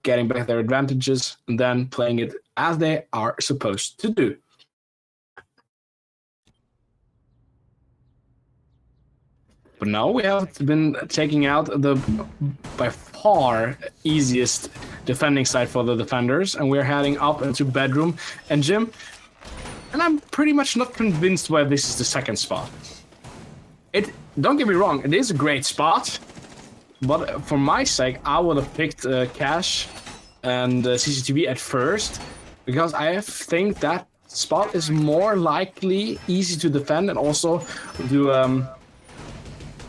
Speaker 2: getting back their advantages, and then playing it as they are supposed to do. But now we have been taking out the by far easiest defending side for the defenders, and we're heading up into bedroom and gym. And I'm pretty much not convinced why this is the second spot. Don't get me wrong, it is a great spot, but for my sake, I would have picked Cash and CCTV at first, because I think that spot is more likely easy to defend and also do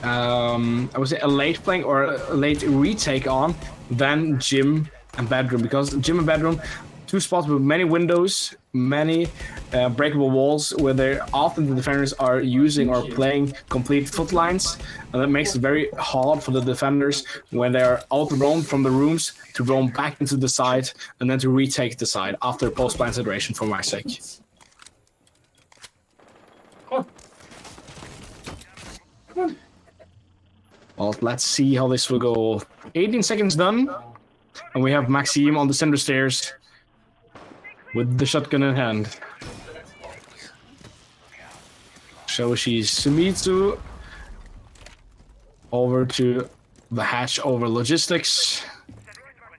Speaker 2: I would say a late flank or a late retake on than gym and bedroom, because gym and bedroom two spots with many windows, many breakable walls, where they often the defenders are using or playing complete foot lines, and that makes it very hard for the defenders when they are outrun from the rooms to roam back into the side and then to retake the side after post-plan situation for my sake. Well, let's see how this will go. 18 seconds done, and we have Maxime on the center stairs with the shotgun in hand. Shoshi Sumitsu over to the hatch over logistics.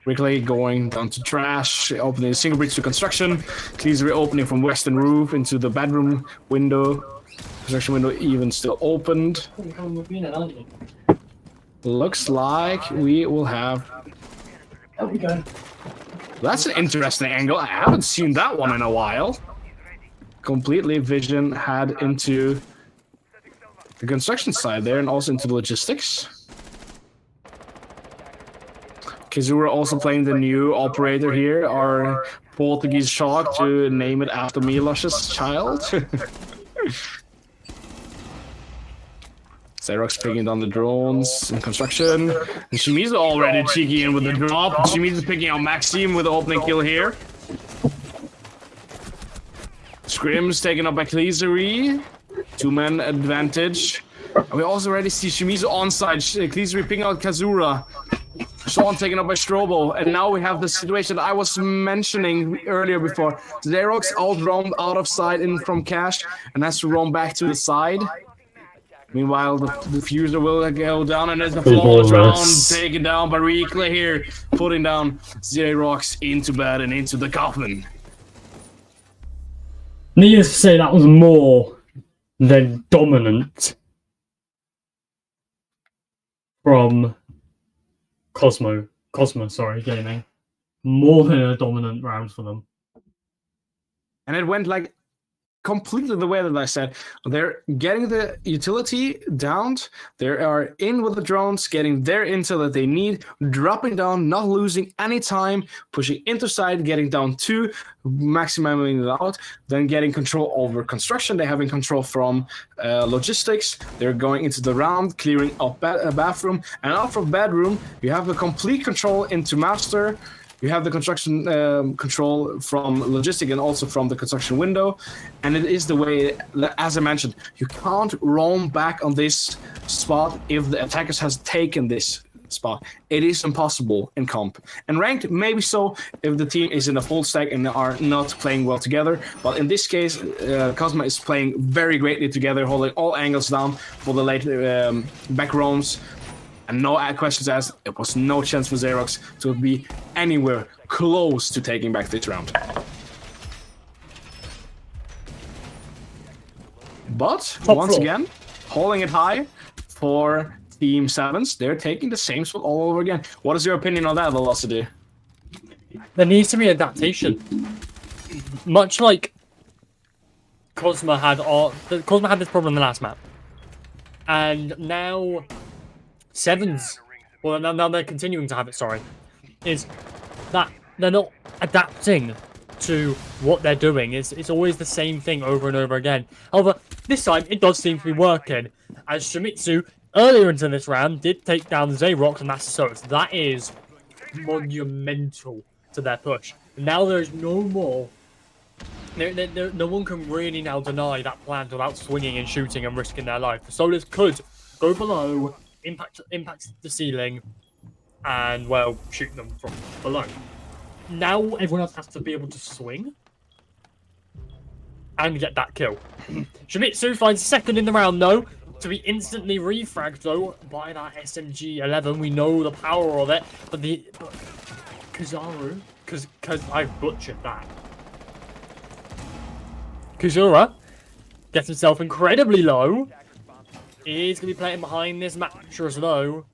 Speaker 2: Quickly going down to trash, opening a single breach to construction. Cleansary opening from western roof into the bedroom window. Construction window even still opened. Looks like we will have...
Speaker 1: There we go.
Speaker 2: That's an interesting angle. I haven't seen that one in a while. Completely vision had into the construction side there and also into the logistics. Kazura also playing the new operator here, our Portuguese shark, to name it after Miloš's child. Xerox picking down the drones in construction. And Shimizu already cheeky in with the drop. Shimizu picking out Maxime with the opening kill here. Scrims taken up by Cleasery. Two-man advantage. And we also already see Shimizu onside. Cleasery picking out Kazura. Sean taken up by Strobo. And now we have the situation that I was mentioning earlier before. Xerox out-roamed out of sight in from cash and has to roam back to the side. Meanwhile, the diffuser will go down, and there's the flawless round taken down by Rikla here, putting down Xerox into bed and into the coffin.
Speaker 1: Needless to say, that was more than dominant from Kosma Gaming. More than a dominant round for them.
Speaker 2: And it went like completely the way that I said. They're getting the utility down. They are in with the drones, getting their intel that they need, dropping down, not losing any time, pushing into side, getting down two, maximizing it out, then getting control over construction. They're having control from logistics. They're going into the round, clearing up a bathroom, and out from bedroom, you have a complete control into master. You have the construction control from logistic and also from the construction window. And it is the way, as I mentioned, you can't roam back on this spot if the attackers has taken this spot. It is impossible in comp. And ranked, maybe so, if the team is in a full stack and are not playing well together. But in this case, Kosma is playing very greatly together, holding all angles down for the late back roams. And no questions asked, it was no chance for Xerox to be anywhere close to taking back this round. But, once again, holding it high for Team 7s. They're taking the same spot all over again. What is your opinion on that, Velocity?
Speaker 1: There needs to be adaptation. Much like Kosma had this problem in the last map. And now... Sevens, well now they're continuing to have it, is that they're not adapting to what they're doing. It's always the same thing over and over again. However, this time it does seem to be working, as Shimizu earlier into this round did take down Xerox and Master Source. That is monumental to their push. Now there's no more. No one can really now deny that plan without swinging and shooting and risking their life. The Solars could go below, impact the ceiling, and, well, shoot them from below. Now everyone else has to be able to swing and get that kill. Shimizu finds second in the round, though, to be instantly refragged, though, by that SMG-11. We know the power of it, but Kazaru, because I've butchered that. Kazura gets himself incredibly low. He's going to be playing behind this mattress, though.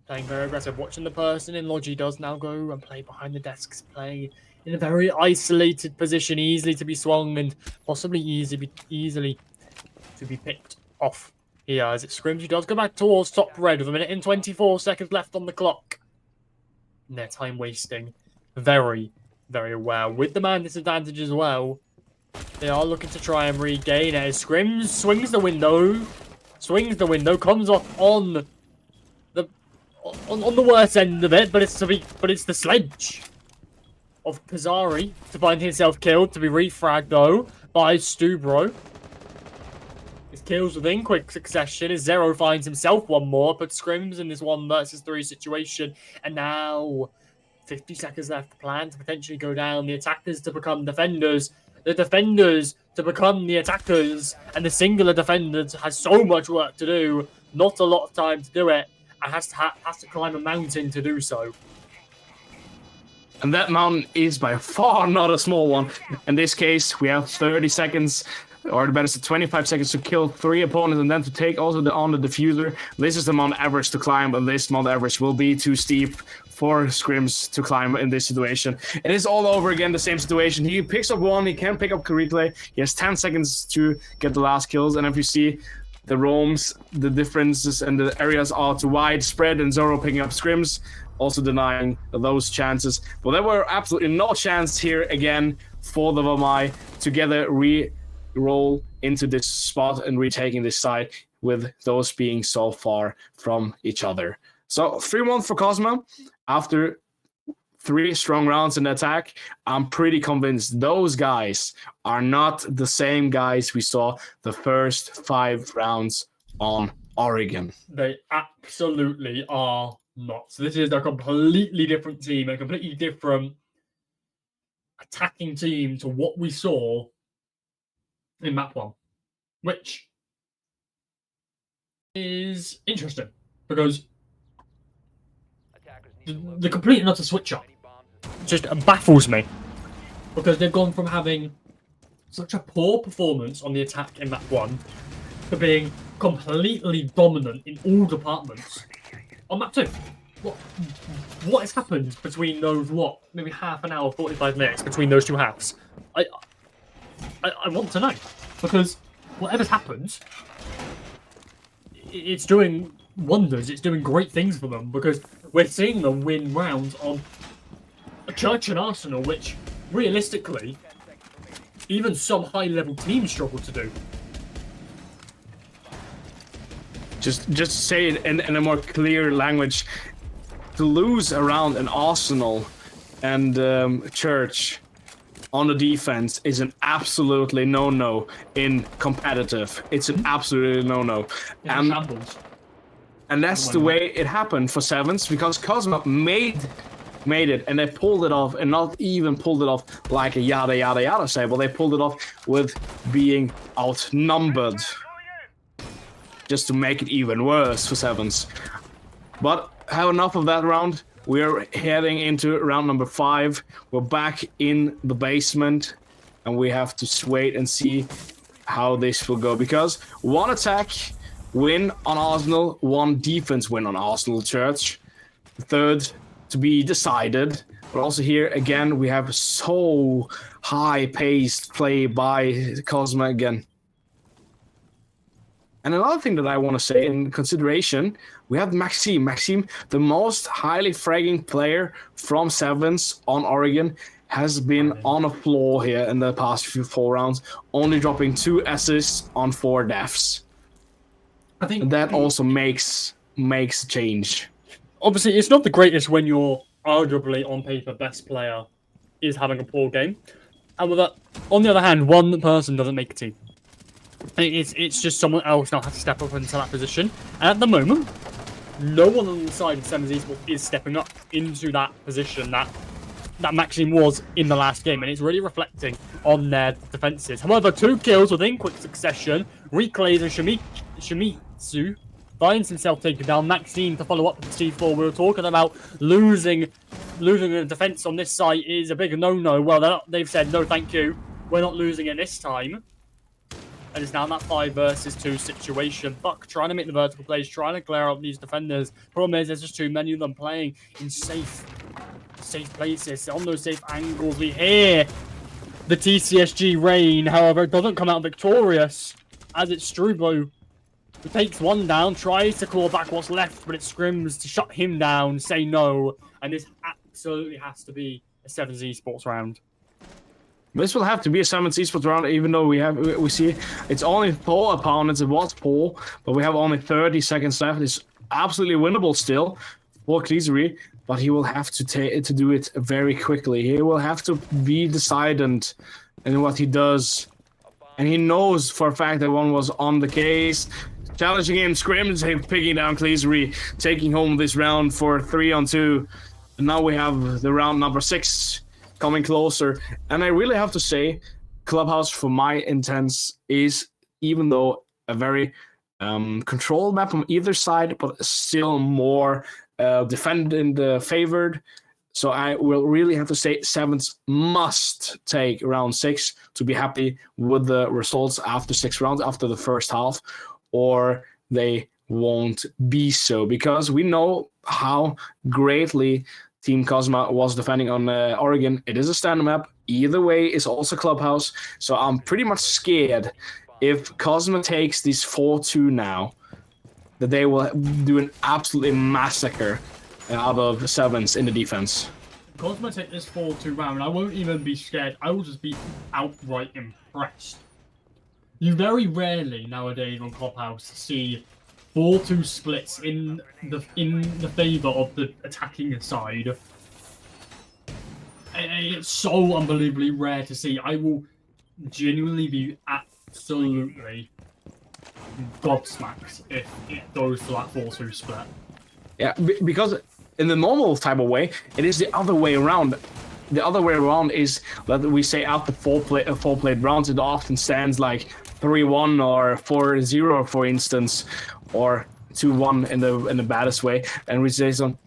Speaker 1: Playing very aggressive. Watching the person in Logi does now go and play behind the desks. Playing in a very isolated position. Easily to be swung and possibly easily to be picked off here. As it scrims, he does go back towards top red with a minute and 24 seconds left on the clock. And they're time wasting very, very well. With the man disadvantage as well, they are looking to try and regain it. Scrims swings the window, comes off on the worst end of it, but it's the sledge of Kazari to find himself killed, to be refragged though by Stubro. His kills within quick succession as Zero finds himself one more, but Scrims in this 1 versus 3 situation, and now 50 seconds left. The plan to potentially go down, the attackers to become defenders, the defenders to become the attackers, and the singular defender has so much work to do, not a lot of time to do it, and has to climb a mountain to do so.
Speaker 2: And that mountain is by far not a small one. In this case, we have 30 seconds, or better said 25 seconds to kill 3 opponents and then to take also on the diffuser. This is the Mount Everest to climb, and this Mount Everest will be too steep for Scrims to climb in this situation. It is all over again, the same situation. He picks up 1, he can pick up replay. He has 10 seconds to get the last kills, and if you see the roams, the differences and the areas are too widespread, and Zoro picking up Scrims, also denying those chances. But there were absolutely no chance here again for the Vamai to together re-roll into this spot and retaking this side, with those being so far from each other. So 3-1 for Kosma. After 3 strong rounds in attack, I'm pretty convinced those guys are not the same guys we saw the first 5 rounds on Oregon.
Speaker 1: They absolutely are not. So this is a completely different team, a completely different attacking team to what we saw in map 1, which is interesting because the complete and utter switch up just baffles me, because they've gone from having such a poor performance on the attack in map 1 to being completely dominant in all departments on map 2. What has happened between those, maybe half an hour, 45 minutes between those 2 halves? I want to know, because whatever's happened, it's doing wonders. It's doing great things for them, because we're seeing them win rounds on a Church and Arsenal, which realistically even some high-level teams struggle to do.
Speaker 2: Just say it in a more clear language. To lose around an Arsenal and Church on the defense is an absolutely no-no in competitive. It's an absolutely no-no. And that's the way it happened for Sevens, because Kosma made it, and they pulled it off, and not even pulled it off like a yada yada yada stable. They pulled it off with being outnumbered, just to make it even worse for Sevens. But have enough of that round. We're heading into round number 5. We're back in the basement, and we have to wait and see how this will go, because 1 attack win on Arsenal, 1 defense win on Arsenal Church. The 3rd to be decided. But also here again, we have so high-paced play by Kosma again. And another thing that I want to say in consideration, we have Maxime. Maxime, the most highly fragging player from Sevens on Oregon, has been on a floor here in the past 4 rounds, only dropping 2 assists on 4 deaths. I think that also makes a change.
Speaker 1: Obviously, it's not the greatest when your arguably on paper best player is having a poor game. However, on the other hand, 1 person doesn't make a team. It's just someone else now has to step up into that position. And at the moment, no one on the side of Sevens Esport is stepping up into that position that Maxime was in the last game, and it's really reflecting on their defenses. However, 2 kills within quick succession. Reclays and Shimizu finds himself taken down. Maxime to follow up with the C4. We were talking about losing the defense on this site is a big no-no. Well, they've said no, thank you. We're not losing it this time. And it's now in that 5 versus 2 situation. Buck trying to make the vertical plays, trying to clear out these defenders. Problem is, there's just too many of them playing in safe places. On those safe angles, we hear the TCSG rain. However, it doesn't come out victorious, as it's Strubo who takes 1 down, tries to claw back what's left, but it scrims to shut him down, say no. And this absolutely has to be a 7's esports round.
Speaker 2: This will have to be a 7 esports round, even though we see it's only 4 opponents. It was 4, but we have only 30 seconds left. It's absolutely winnable still for Kleesery, but he will have to do it very quickly. He will have to be decided in what he does, and he knows for a fact that one was on the case. Challenging him, scrims, picking down Kleesery, taking home this round for 3-on-2. And now we have the round number 6 coming closer. And I really have to say, Clubhouse, for my intents, is, even though a very controlled map on either side, but still more defended favored. So I will really have to say 7s must take round 6 to be happy with the results after 6 rounds, after the first half, or they won't be so, because we know how greatly Team Kosma was defending on Oregon. It is a standard map. Either way is also Clubhouse. So I'm pretty much scared if Kosma takes this 4-2 now, that they will do an absolutely massacre out of 7s in the defense.
Speaker 1: Kosma take this 4-2 round, I won't even be scared. I will just be outright impressed. You very rarely nowadays on Clubhouse see 4-2 splits in the favor of the attacking side. It's so unbelievably rare to see. I will genuinely be absolutely gobsmacked if it goes to that 4-2 split.
Speaker 2: Yeah, because in the normal type of way, it is the other way around. The other way around is that we say after 4 played rounds, it often stands like 3-1 or 4-0, for instance, or 2-1 in the baddest way, and we say so.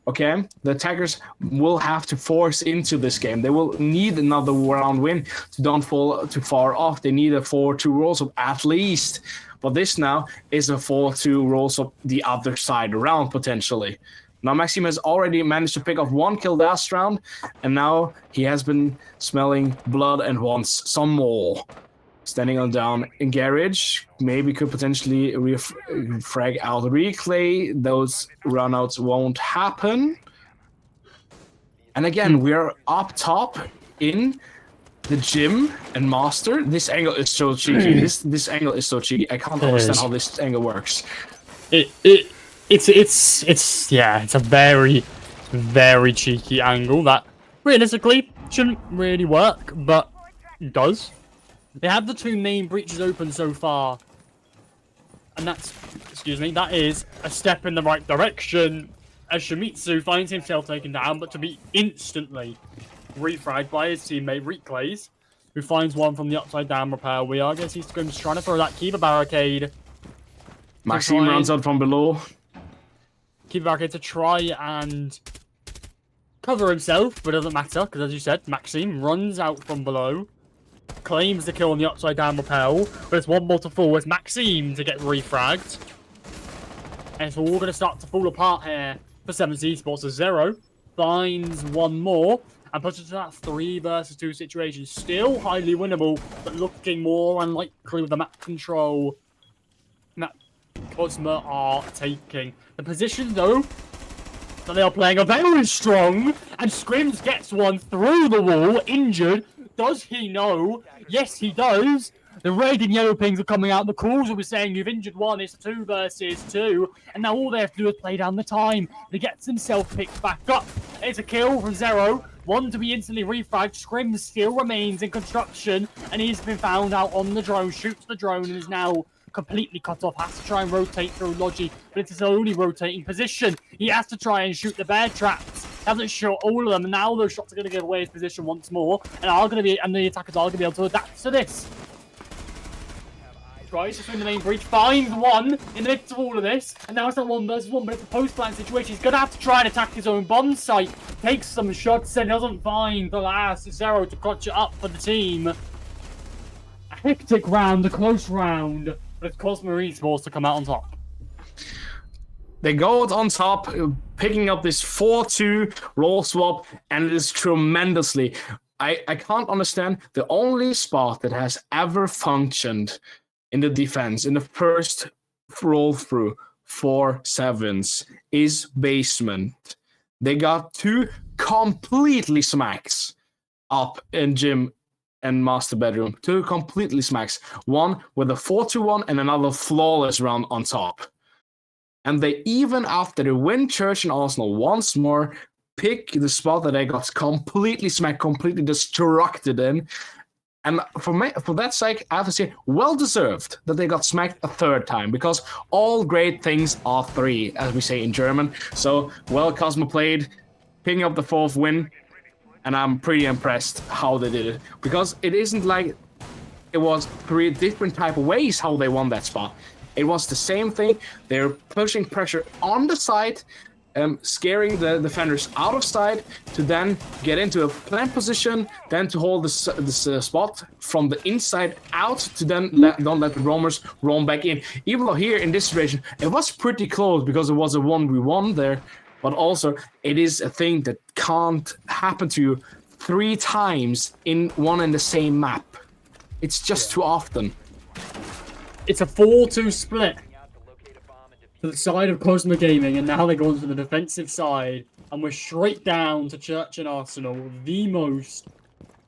Speaker 2: Okay, the attackers will have to force into this game. They will need another round win to don't fall too far off. They need a 4-2 rolls-up at least. But this now is a 4-2 rolls-up the other side around, potentially. Now Maxime has already managed to pick up 1 kill last round, and now he has been smelling blood and wants some more. Standing on down in garage, maybe could potentially frag out replay. Those runouts won't happen. And again, we are up top in the gym and master. This angle is so cheeky. This angle is so cheeky. I can't understand how this angle works.
Speaker 1: It's a very, very cheeky angle that realistically shouldn't really work, but it does. They have the 2 main breaches open so far, and that is a step in the right direction as Shimizu finds himself taken down, but to be instantly refragged by his teammate Reclays, who finds one from the upside down repair. We are going to see Scrims trying to throw that Keeper barricade.
Speaker 2: Maxime runs out from below.
Speaker 1: Keeper barricade to try and cover himself, but it doesn't matter, because as you said, Maxime runs out from below, claims the kill on the upside down rappel, but it's 1 more to fall as Maxime to get refragged. And it's all going to start to fall apart here for 7's esports as Zero finds 1 more and puts it to that 3 versus 2 situation. Still highly winnable, but looking more unlikely with the map control that Kosma are taking. The position though that they are playing are very strong, and Scrims gets one through the wall, injured. Does he know? Yes, he does. The red and yellow pings are coming out. The calls will be saying you've injured 1. It's 2 versus 2. And now all they have to do is play down the time. He gets himself picked back up. It's a kill from Zero. 1 to be instantly refragged. Scrims still remains in construction. And he's been found out on the drone. Shoots the drone and is now completely cut off. Has to try and rotate through Logi. But it's his only rotating position. He has to try and shoot the bear traps. Hasn't shot all of them. And now those shots are going to give away his position once more. And the attackers are going to be able to adapt to this. Tries to swing the main breach, finds 1 in the midst of all of this, and now it's not 1 versus 1, but it's a post-plant situation. He's going to have to try and attack his own bomb site, takes some shots and doesn't find the last Zero to clutch it up for the team. A hectic round, a close round, with Kosma Esports to come out on top.
Speaker 2: They go out on top, picking up this 4-2 roll swap, and it is tremendously. I can't understand. The only spot that has ever functioned in the defense in the first roll through for 7s is basement. They got 2 completely smacks up in gym and master bedroom. Two completely smacks. One with a 4-1 and another flawless round on top. And they even after the win Church and Arsenal once more pick the spot that they got completely smacked, completely destructed in. And for that sake, I have to say, well deserved that they got smacked a third time, because all great things are three, as we say in German. So, well, Kosma played, picking up the fourth win, and I'm pretty impressed how they did it. Because it isn't like it was three different type of ways how they won that spot. It was the same thing. They're pushing pressure on the side, scaring the defenders out of sight to then get into a plant position, then to hold this spot from the inside out to then don't let the roamers roam back in. Even though here in this situation, it was pretty close because it was a 1v1 there, but also it is a thing that can't happen to you 3 times in one and the same map. It's just too often.
Speaker 1: It's a 4-2 split to the side of Kosma Gaming, and now they're going to the defensive side, and we're straight down to Church and Arsenal, the most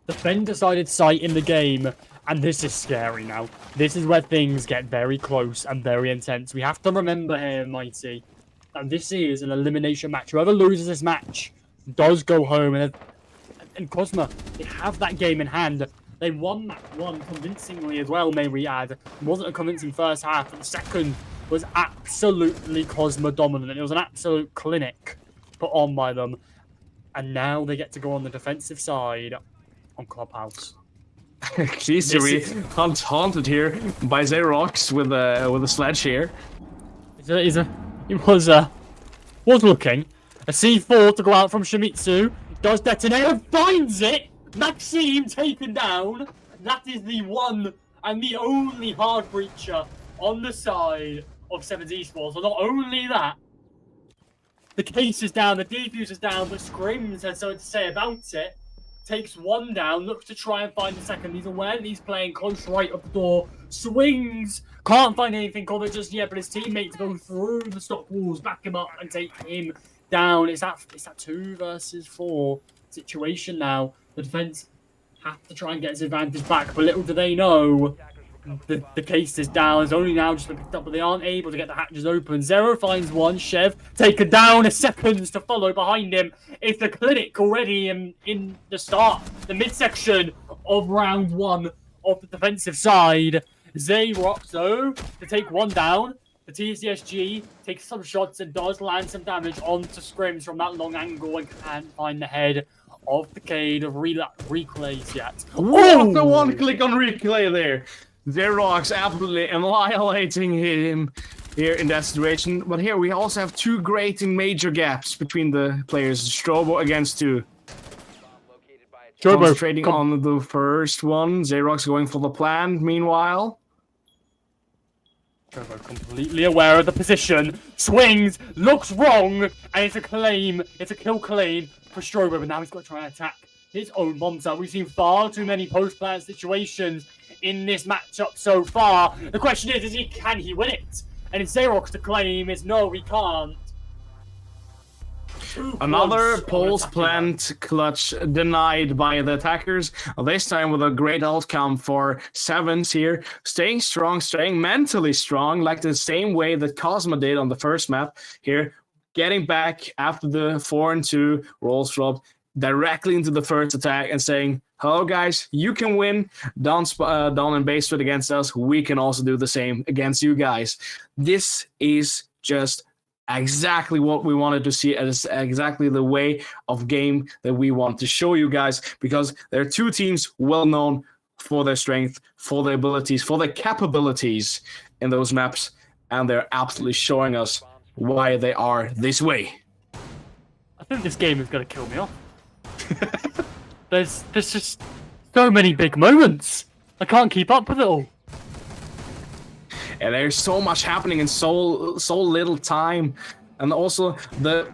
Speaker 1: defender-sided site in the game, and this is scary now. This is where things get very close and very intense. We have to remember here, Mighty, that this is an elimination match. Whoever loses this match does go home, and Kosma, they have that game in hand. They won that one convincingly as well, may we add. It wasn't a convincing first half, but the second was absolutely Kosma dominant. It was an absolute clinic put on by them. And now they get to go on the defensive side on Clubhouse.
Speaker 2: Cleasery haunted here by Xerox with a sledge here.
Speaker 1: He was looking. A C4 to go out from Shimizu. Does detonate and finds it! Maxime taken down. That is the one and the only hard breacher on the side of Sevens Esports. So not only that, the case is down, the defuse is down, but Scrims has something to say about it. Takes one down, looks to try and find the second. He's aware that he's playing close right of the door. Swings, can't find anything covered just yet, but his teammates go through the stop walls, back him up and take him down. It's that 2 versus 4 situation now. The defense have to try and get his advantage back, but little do they know, the case is down. It's only now just been picked up, but they aren't able to get the hatches open. Zero finds one. Chev taken down. A seconds to follow behind him. It's the clinic already in the start, the midsection of round 1 of the defensive side. Xerox, though, to take one down. The TCSG takes some shots and does land some damage onto Scrims from that long angle and can't find the head of the Cade of reclays yet.
Speaker 2: What the one click on replay there. Xerox absolutely annihilating him here in that situation. But here we also have 2 great and major gaps between the players. Strobo against 2. Concentrating on the first one. Xerox going for the plan meanwhile.
Speaker 1: Strobo completely aware of the position. Swings, looks wrong, and it's a claim. It's a kill claim for Strobo, but now he's got to try and attack his own bomb site. We've seen far too many post-plant situations in this matchup so far. The question is can he win it? And it's Xerox to claim is no, we can't.
Speaker 2: Another pulse plant clutch denied by the attackers. This time with a great outcome for Sevens here. Staying strong, staying mentally strong, like the same way that Kosma did on the first map here. Getting back after the 4-2 rolls drop directly into the first attack and saying, hello guys, you can win down and base split against us. We can also do the same against you guys. This is just exactly what we wanted to see, as exactly the way of game that we want to show you guys, because there are 2 teams well known for their strength, for their abilities, for their capabilities in those maps, and they're absolutely showing us why they are this way.
Speaker 1: I think this game is going to kill me off. There's just so many big moments. I can't keep up with it all.
Speaker 2: And there's so much happening in so little time. And also the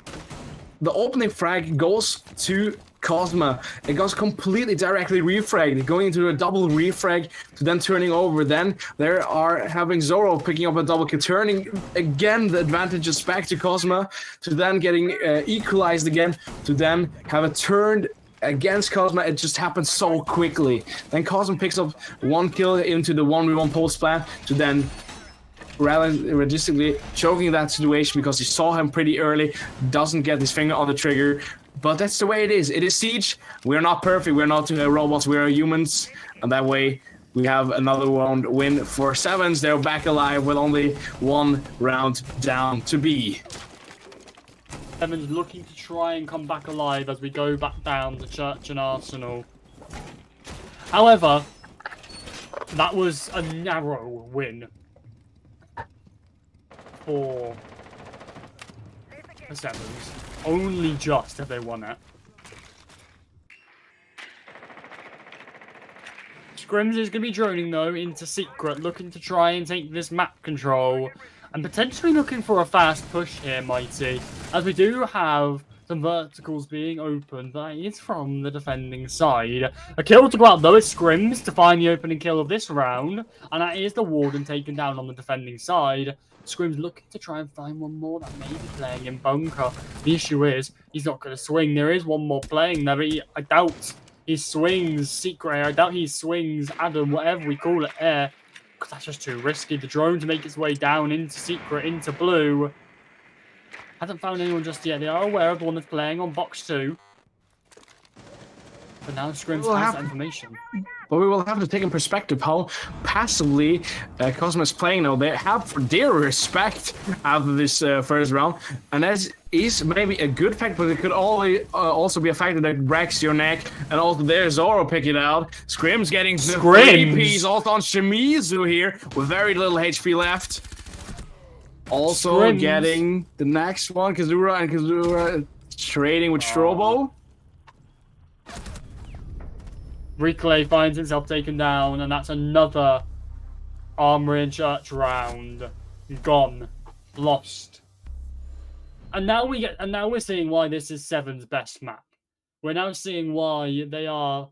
Speaker 2: opening frag goes to Kosma. It goes completely directly refragged, going into a double refrag to then turning over. Then they are having Zoro picking up a double kill, turning again the advantage is back to Kosma, to then getting equalized again, to then have it turned against Kosma. It just happens so quickly. Then Kosma picks up 1 kill into the 1v1 post plan to then realistically choking that situation because he saw him pretty early, doesn't get his finger on the trigger. But that's the way it is. It is Siege. We're not perfect. We're not robots. We're humans. And that way, we have another round win for Sevens. They're back alive with only 1 round down to be.
Speaker 1: Sevens looking to try and come back alive as we go back down to Church and Arsenal. However, that was a narrow win for the Sevens. Only just have they won it. Scrims is going to be droning though into Secret, looking to try and take this map control and potentially looking for a fast push here, Mighty, as we do have some verticals being opened. That is from the defending side. A kill to go out though is Scrims to find the opening kill of this round, and that is the Warden taken down on the defending side. Scrims looking to try and find one more that may be playing in bunker. The issue is he's not going to swing. There is one more playing there, but I doubt he swings Secret Air. I doubt he swings Adam, whatever we call it, Air, because that's just too risky. The drone to make its way down into Secret, into Blue. Hasn't found anyone just yet. They are aware of the one that's playing on box 2. But now Scrims has that information.
Speaker 2: But we will have to take in perspective how passively Kosma is playing now. They have their respect after this first round. And that is maybe a good fact, but it could also be a factor that breaks your neck. And also there's Zoro picking it out. Scrims getting the 3-piece also on Shimizu here with very little HP left. Also
Speaker 1: Scrims
Speaker 2: getting the next one, Kazura, and Kazura trading with Strobo.
Speaker 1: Reclay finds itself taken down, and that's another Armory and Church round. Gone. Lost. And now we're seeing why this is Seven's best map. We're now seeing why they are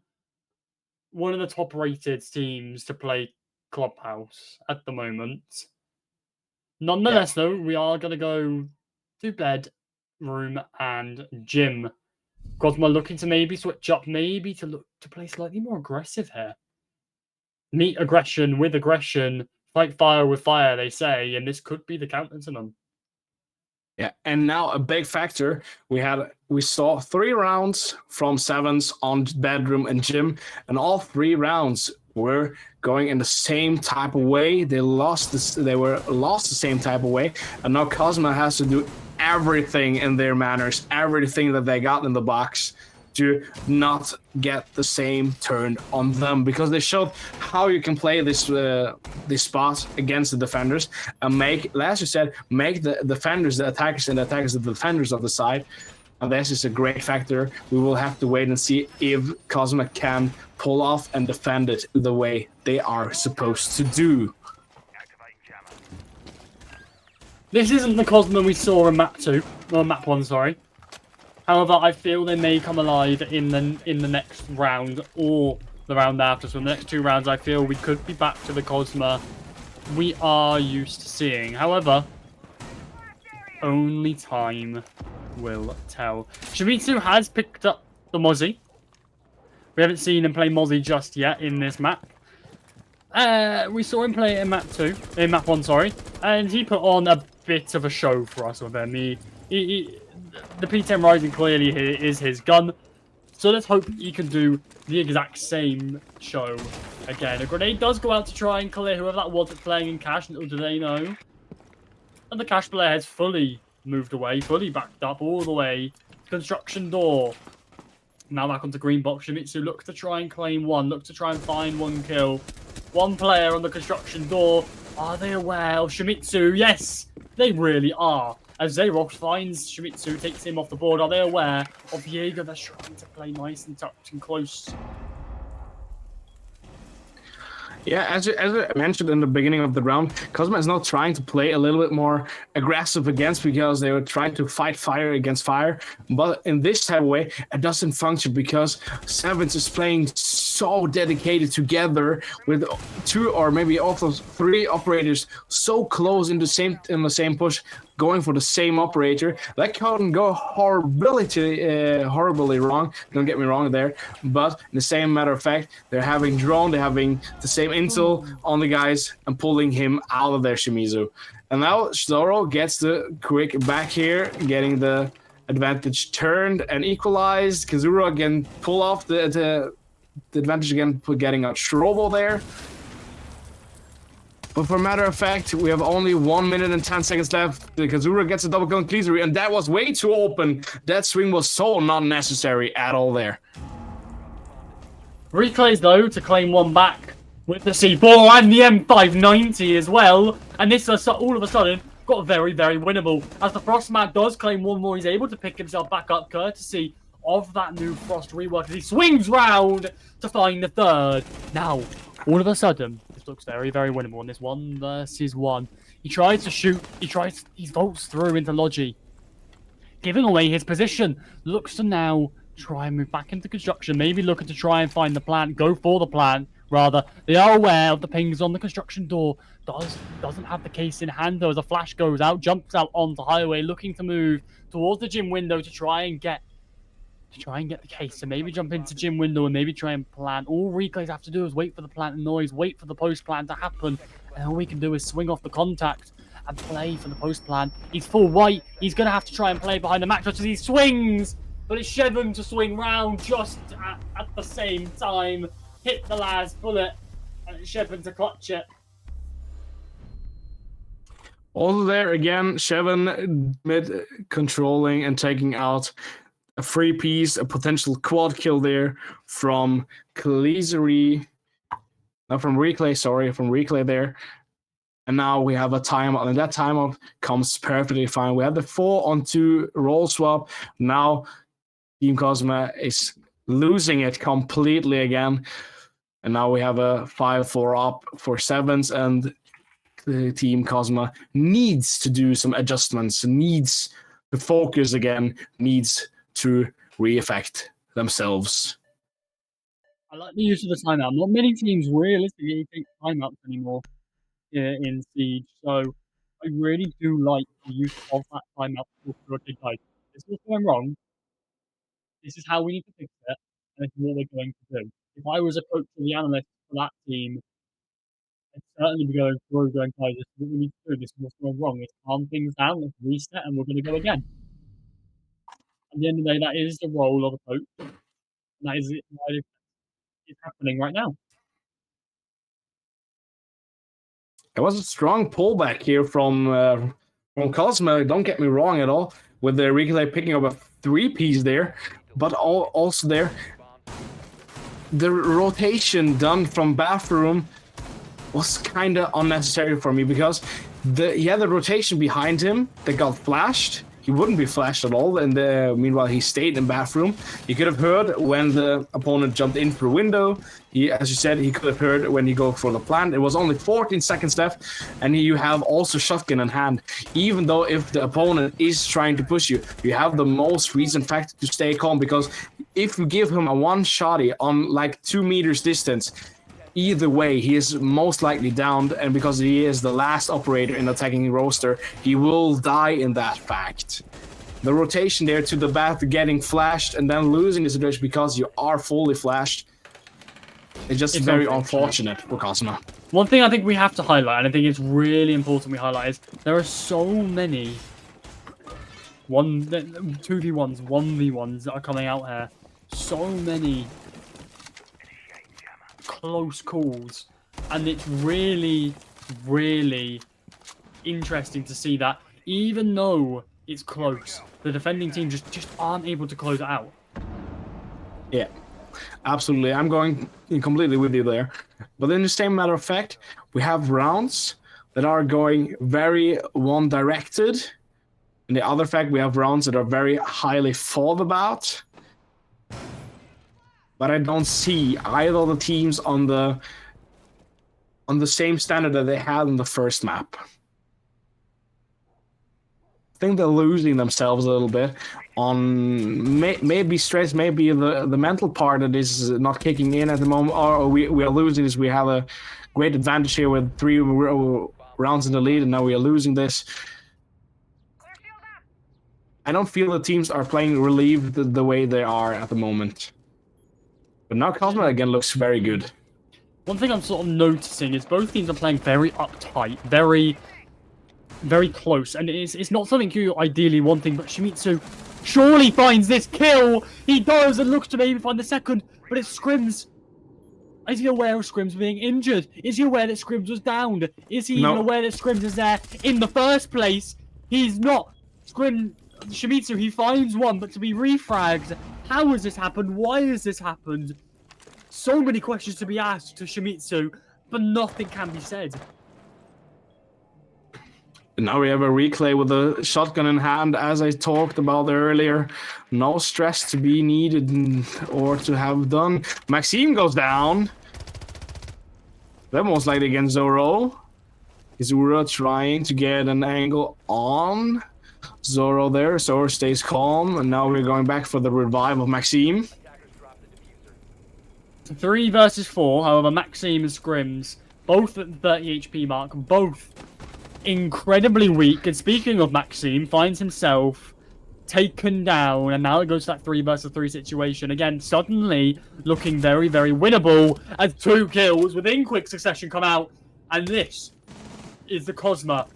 Speaker 1: one of the top rated teams to play Clubhouse at the moment. Nonetheless, though, we are going to go to bedroom and gym. Kosma looking to maybe switch up, maybe to look to play slightly more aggressive here. Meet aggression with aggression, fight fire with fire, they say, and this could be the counter to them.
Speaker 2: Yeah, and now a big factor. We saw 3 rounds from Sevens on bedroom and gym, and all 3 rounds were going in the same type of way. They were lost the same type of way, and now Kosma has to do everything in their manners, everything that they got in the box to not get the same turn on them, because they showed how you can play this spot against the defenders and make, as you said, make the defenders the attackers and the attackers the defenders of the side. And this is a great factor. We will have to wait and see if Kosma can pull off and defend it the way they are supposed to do.
Speaker 1: This isn't the Kosma we saw in map 2, or map 1, sorry. However, I feel they may come alive in the next round or the round after. So in the next 2 rounds, I feel we could be back to the Kosma we are used to seeing. However, only time will tell. Shimizu has picked up the Mozzie. We haven't seen him play Mozzie just yet in this map. We saw him play it in map 1, sorry, and he put on a bit of a show for us with him. The P10 Rising clearly is his gun, so let's hope he can do the exact same show again. A grenade does go out to try and clear whoever that was that's playing in cash, little do they know. And the cash player has fully moved away, fully backed up all the way. Construction door. Now back onto green box. Shimizu look to try and claim one, look to try and find 1 kill. 1 player on the construction door. Are they aware of Shimizu? Yes, they really are. As Zerox finds Shimizu, takes him off the board. Are they aware of Jaeger? They're trying to play nice and tucked and close.
Speaker 2: Yeah, as I mentioned in the beginning of the round, Kosma is now trying to play a little bit more aggressive against because they were trying to fight fire against fire. But in this type of way, it doesn't function because Sevens is playing so dedicated together with 2 or maybe also 3 operators so close in the same push, going for the same operator. That can go horribly wrong. Don't get me wrong there, but in the same matter of fact, they're having drone, they're having the same intel on the guys and pulling him out of their Shimizu. And now Zoro gets the quick back here, getting the advantage turned and equalized. Kazura again pull off the advantage again, getting a Strobo there. But for a matter of fact, we have only 1 minute and 10 seconds left. The Kazura gets a double kill on Kazuri, and that was way too open. That swing was so not necessary at all there.
Speaker 1: Replays though to claim one back with the C4 and the M590 as well. And this all of a sudden got very, very winnable. As the Frostmat does claim one more, he's able to pick himself back up courtesy of that new Frost rework as he swings round to find the third. Now, all of a sudden, this looks very, very winnable on this 1 versus 1. He tries to shoot, he vaults through into Logi, giving away his position. Looks to now try and move back into construction, maybe looking to try and find the plant, go for the plant, rather. They are aware of the pings on the construction door. Doesn't have the case in hand though as a flash goes out, jumps out onto highway, looking to move towards the gym window to try and get the case. So maybe jump into gym window and maybe try and plant. All Replays have to do is wait for the plant noise, wait for the post plant to happen, and all we can do is swing off the contact and play for the post plant. He's full white. He's gonna have to try and play behind the max as he swings, but it's Shevin to swing round just at the same time, hit the last bullet, and it's Shevin to clutch it.
Speaker 2: Also there again, Shevin mid controlling and taking out a free piece, a potential quad kill there from Kalizari. From Reclay there. And now we have a timeout, and that timeout comes perfectly fine. We have the 4-on-2 roll swap. Now Team Kosma is losing it completely again. And now we have a 5-4 up for Sevens, and the Team Kosma needs to do some adjustments, needs to focus again, needs to re-affect themselves.
Speaker 1: I like the use of the timeout. Not many teams realistically take timeouts anymore in Siege, so I really do like the use of that timeout for okay, guys, this is going wrong. This is how we need to fix it, and this is what we're going to do. If I was a coach or the analyst for that team, I'd certainly be going through going, guys, this is what we need to do. This is what's going wrong. Let's calm things down. Let's reset, and we're going to go again. At the end of the day, that is the role of a coach, and that is it. It's happening right now.
Speaker 2: It was a strong pullback here from Kosma. Don't get me wrong at all, with the Replay picking up a 3-piece there, but also there, the rotation done from bathroom was kind of unnecessary for me because he had the rotation behind him that got flashed. He wouldn't be flashed at all, and meanwhile he stayed in bathroom. You could have heard when the opponent jumped in through window. As you said, he could have heard when he go for the plant. It was only 14 seconds left, and you have also shotgun in hand. Even though if the opponent is trying to push you, you have the most reason factor to stay calm, because if you give him a one-shotty on like 2 meters distance, either way, he is most likely downed, and because he is the last operator in attacking roster, he will die in that fact. The rotation there to the bath, getting flashed and then losing the situation because you are fully flashed, it's just very unfortunate for Kosma.
Speaker 1: One thing I think we have to highlight, and I think it's really important we highlight, is there are so many 2v1s, 1v1s that are coming out here. So many close calls, and it's really, really interesting to see that even though it's close, the defending team just aren't able to close it out.
Speaker 2: Yeah, absolutely. I'm going completely with you there. But in the same matter of fact, we have rounds that are going very one-directed. In the other fact, we have rounds that are very highly thought about. But I don't see either of the teams on the on the same standard that they had in the first map. I think they're losing themselves a little bit on maybe stress, maybe the mental part that is not kicking in at the moment, or we are losing this. We have a great advantage here with 3 rounds in the lead, and now we are losing this. I don't feel the teams are playing relieved the way they are at the moment. But now Kosma again looks very good.
Speaker 1: One thing I'm sort of noticing is both teams are playing very uptight, very close, and it's not something you ideally wanting, but Shimizu surely finds this kill! He does, and looks to maybe find the second, but it's Scrims. Is he aware of Scrims being injured? Is he aware that Scrims was downed? Is he even aware that Scrims is there in the first place? He's not. Shimizu, he finds one, but to be refragged. How has this happened? Why has this happened? So many questions to be asked to Shimizu, but nothing can be said.
Speaker 2: Now we have a replay with a shotgun in hand, as I talked about earlier. No stress to be needed or to have done. Maxime goes down. That most likely against Zoro. Izura trying to get an angle on Zoro there. Zoro stays calm, and now we're going back for the revive of Maxime.
Speaker 1: 3 versus 4, however, Maxime and Scrims, both at the 30 HP mark, both incredibly weak. And speaking of Maxime, finds himself taken down, and now it goes to that 3 versus 3 situation. Again, suddenly looking very, very winnable as 2 kills within quick succession come out. And this is the Kosma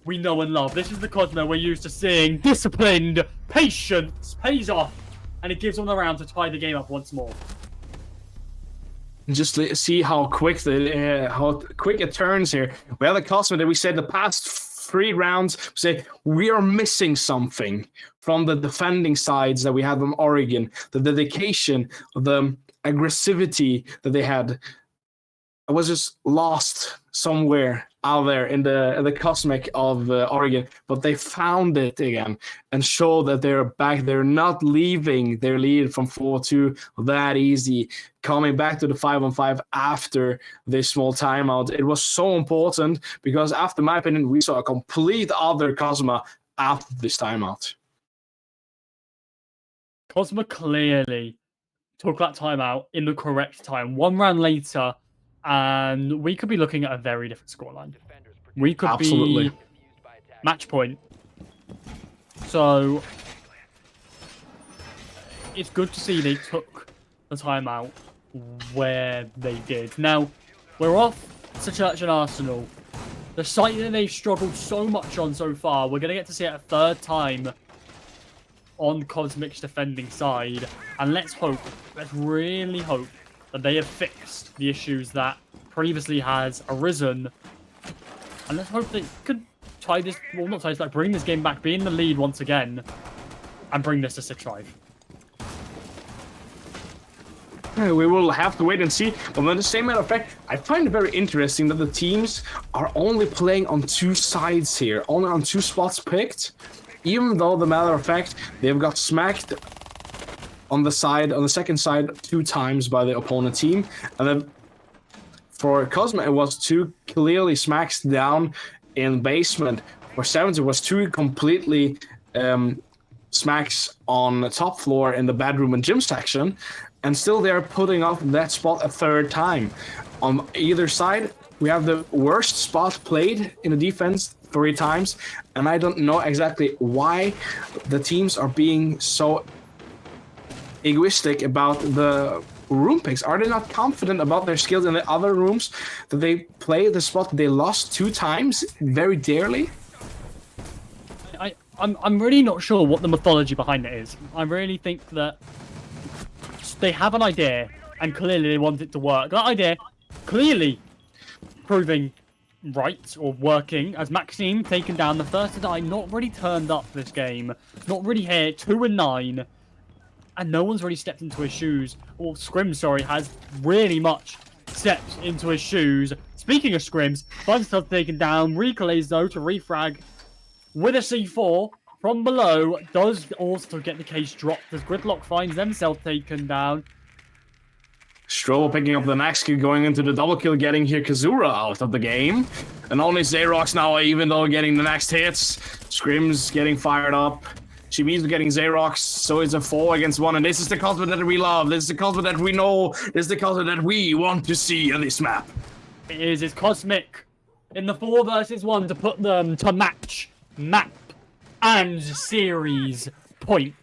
Speaker 1: we know and love. This is the Kosma we're used to seeing. Disciplined, patience, pays off, and it gives them the round to tie the game up once more.
Speaker 2: Just see how quick it turns here. We have the Kosma that we said the past 3 rounds, we say we are missing something from the defending sides that we had on Oregon. The dedication, the aggressivity that they had. It was just lost somewhere out there in the cosmic of Oregon, but they found it again and show that they're back. They're not leaving their lead from 4-2 that easy. Coming back to the 5-on-5 after this small timeout. It was so important because after my opinion, we saw a complete other Kosma after this timeout.
Speaker 1: Kosma clearly took that timeout in the correct time. 1 round later, and we could be looking at a very different scoreline. We could be match point. So it's good to see they took the timeout where they did. Now, we're off to Church and Arsenal. The site that they've struggled so much on so far, we're going to get to see it a 3rd time on Cosmic's defending side. And let's really hope that they have fixed the issues that previously has arisen. And let's hope they could tie this, well, not tie this back, bring this game back, be in the lead once again, and bring this to 6-5.
Speaker 2: We will have to wait and see. But on the same matter of fact, I find it very interesting that the teams are only playing on 2 sides here, only on 2 spots picked, even though the matter of fact they've got smacked on the second side 2 times by the opponent team, and then for Kosma it was 2 clearly smacks down in basement. For Sevens it was 2 completely smacks on the top floor in the bedroom and gym section, and still they're putting off that spot a 3rd time. On either side, we have the worst spot played in the defense 3 times, and I don't know exactly why the teams are being so egoistic about the room picks. Are they not confident about their skills in the other rooms that they play the spot that they lost 2 times very dearly?
Speaker 1: I'm really not sure what the mythology behind it is. I really think that they have an idea, and clearly they want it to work. That idea clearly proving right or working, as Maxime taken down the first to die, not really turned up this game, not really here, 2-9, and no one's really stepped into his shoes. Or Scrims, sorry, has really much stepped into his shoes. Speaking of Scrims, finds himself taken down, reclays though to refrag with a C4 from below, does also get the case dropped as Gridlock finds themselves taken down.
Speaker 2: Strobo picking up the next kill, going into the double kill, getting here Kazura out of the game. And only Xerox now, even though getting the next hits. Scrims getting fired up. Shimizu getting Xerox, so it's a 4 against 1. And this is the Cosmo that we love. This is the Cosmo that we know. This is the Cosmo that we want to see on this map.
Speaker 1: It is. It's cosmic. In the 4 versus 1 to put them to match, map, and series point.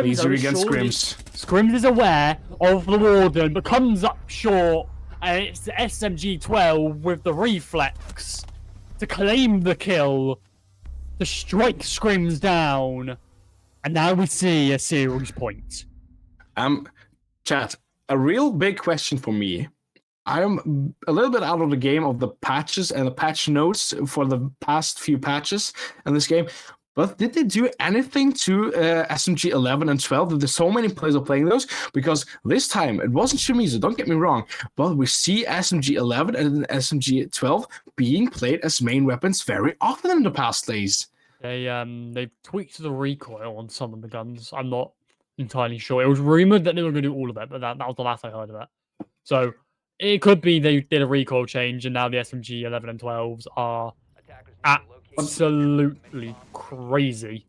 Speaker 2: These are against Scrims.
Speaker 1: Scrims is aware of the Warden, but comes up short, and it's the SMG-12 with the reflex to claim the kill, to strike Scrims down, and now we see a series point.
Speaker 2: Chat, a real big question for me. I'm a little bit out of the game of the patches and the patch notes for the past few patches in this game. But did they do anything to SMG 11 and 12? That there's so many players are playing those? Because this time, it wasn't Shimizu, don't get me wrong, but we see SMG 11 and SMG 12 being played as main weapons very often in the past days.
Speaker 1: They tweaked the recoil on some of the guns. I'm not entirely sure. It was rumored that they were going to do all of it, but that was the last I heard of it. So it could be they did a recoil change, and now the SMG 11 and 12s are absolutely crazy.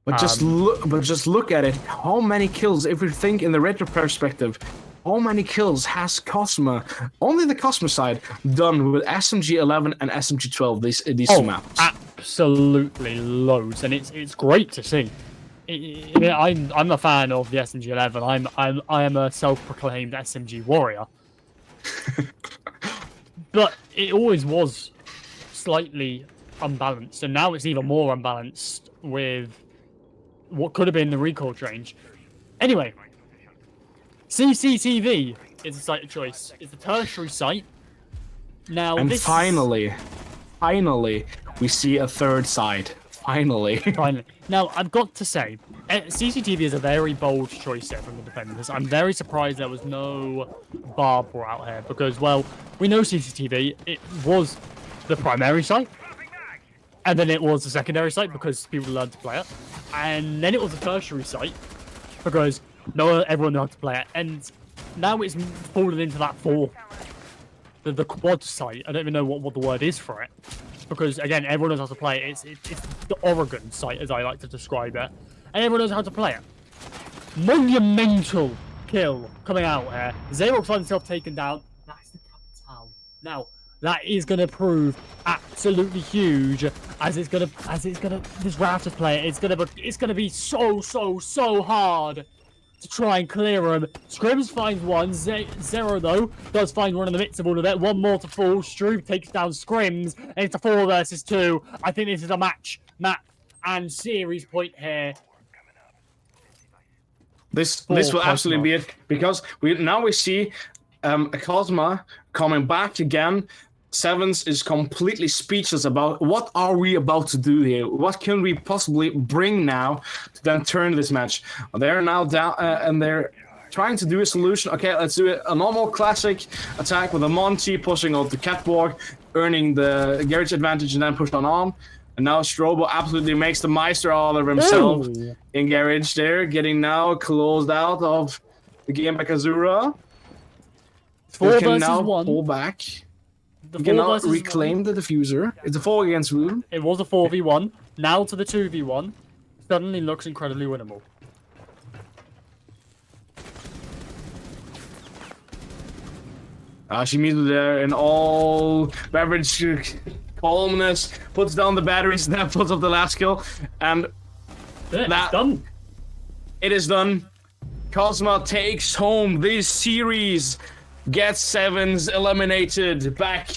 Speaker 2: But just look at it. How many kills, if we think in the retro perspective, how many kills has Kosma, only the Kosma side, done with SMG 11 and SMG 12? These two maps.
Speaker 1: Absolutely loads, and it's great to see. I'm a fan of the SMG 11. I am a self-proclaimed SMG warrior. But it always was slightly unbalanced, and now it's even more unbalanced with what could have been the recoil change. Anyway, CCTV is a site of choice. It's a tertiary site. Now,
Speaker 2: and finally, we see a third side. Finally.
Speaker 1: Now, I've got to say, CCTV is a very bold choice there from the defenders. I'm very surprised there was no bar brought out here because, well, we know CCTV. It was the primary site, and then it was the secondary site because people learned to play it, and then it was a tertiary site because everyone knew how to play it, and now it's fallen into that the quad site. I don't even know what the word is for it. Because, again, everyone knows how to play it. It's the Oregon site, as I like to describe it. And everyone knows how to play it. Monumental kill coming out here. Xerox finds himself taken down. That's the capital. Now, that is going to prove absolutely huge. As it's going to, this Raptors player, it's going to be so hard to try and clear him. Scrims finds one. Zero, though, does find one in the midst of all of it. One more to fall. Struve takes down Scrims, and it's a 4 versus 2. I think this is a map, and series point here.
Speaker 2: This will absolutely be it, because we see a Kosma coming back again. Sevens is completely speechless about what are we about to do here? What can we possibly bring now to then turn this match? They're now down and they're trying to do a solution. Okay, let's do it. A normal classic attack with a Monty pushing out the catwalk, earning the garage advantage and then push on. And now Strobo absolutely makes the Meister out of himself in garage there, getting now closed out of the game by Kazura.
Speaker 1: 4
Speaker 2: can
Speaker 1: versus
Speaker 2: now
Speaker 1: 1.
Speaker 2: pull back. You cannot reclaim the diffuser. It's a 4 against 1.
Speaker 1: It was a 4v1. Now to the 2v1. Suddenly looks incredibly winnable.
Speaker 2: Shimizu there in all beverage calmness, puts down the batteries, then puts up the last kill, and
Speaker 1: It's done.
Speaker 2: It is done. Kosma takes home this series, gets Sevens eliminated back,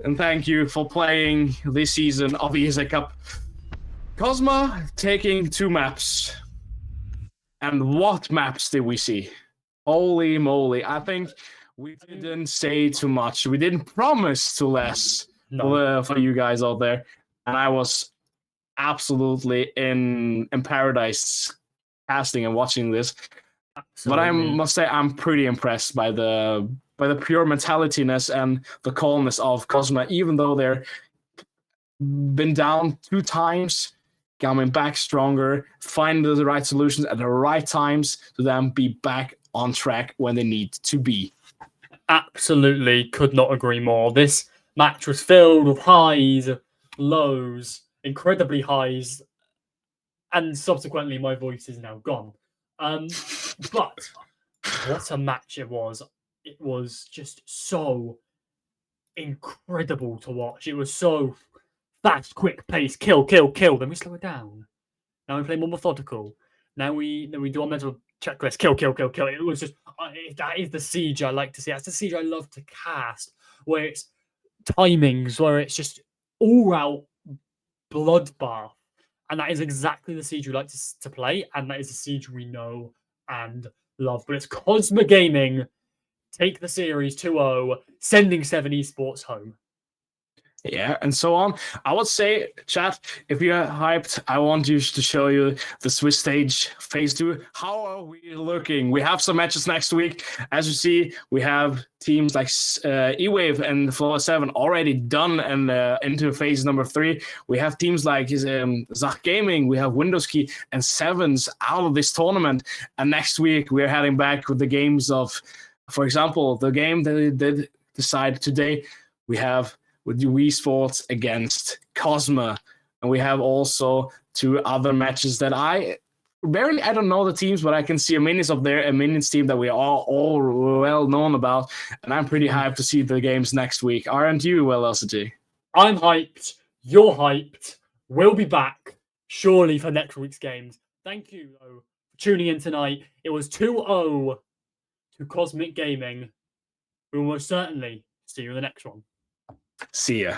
Speaker 2: and thank you for playing this season of ESA Cup. Kosma taking 2 maps, and what maps did we see? Holy moly, I think we didn't say too much. We didn't promise too less for you guys out there. And I was absolutely in paradise casting and watching this. Absolutely. But I must say I'm pretty impressed by the pure mentalityness and the calmness of Kosma, even though they're been down 2 times, coming back stronger, finding the right solutions at the right times to then be back on track when they need to be.
Speaker 1: Absolutely could not agree more. This match was filled with highs, lows, incredibly highs, and subsequently my voice is now gone. But what a match it was. It was just so incredible to watch. It was so fast, quick pace, kill, kill, kill. Then we slow it down. Now we play more methodical. Now we do our mental checklist. Kill, kill, kill, kill. It was just that is the siege I like to see. That's the siege I love to cast, where it's timings, where it's just all out bloodbath, and that is exactly the siege we like to play, and that is the siege we know and love. But it's Kosma Gaming take the series 2-0, sending 7 Esports home.
Speaker 2: Yeah, and so on. I would say, chat, if you're hyped, I want you to show you the Swiss stage phase 2. How are we looking? We have some matches next week. As you see, we have teams like E-Wave and Floor 7 already done and into phase number 3. We have teams like Zach Gaming, we have Windows Key and Sevens out of this tournament. And next week, we're heading back with the games of, for example, the game that they did decide today. We have with the Wii Sports against Kosma. And we have also 2 other matches that I don't know the teams, but I can see a Minions up there, a Minions team that we are all well known about. And I'm pretty hyped to see the games next week. Aren't you, LCG?
Speaker 1: I'm hyped. You're hyped. We'll be back, surely, for next week's games. Thank you, though, for tuning in tonight. It was 2-0 to Cosmic Gaming. We will most certainly see you in the next one.
Speaker 2: See ya.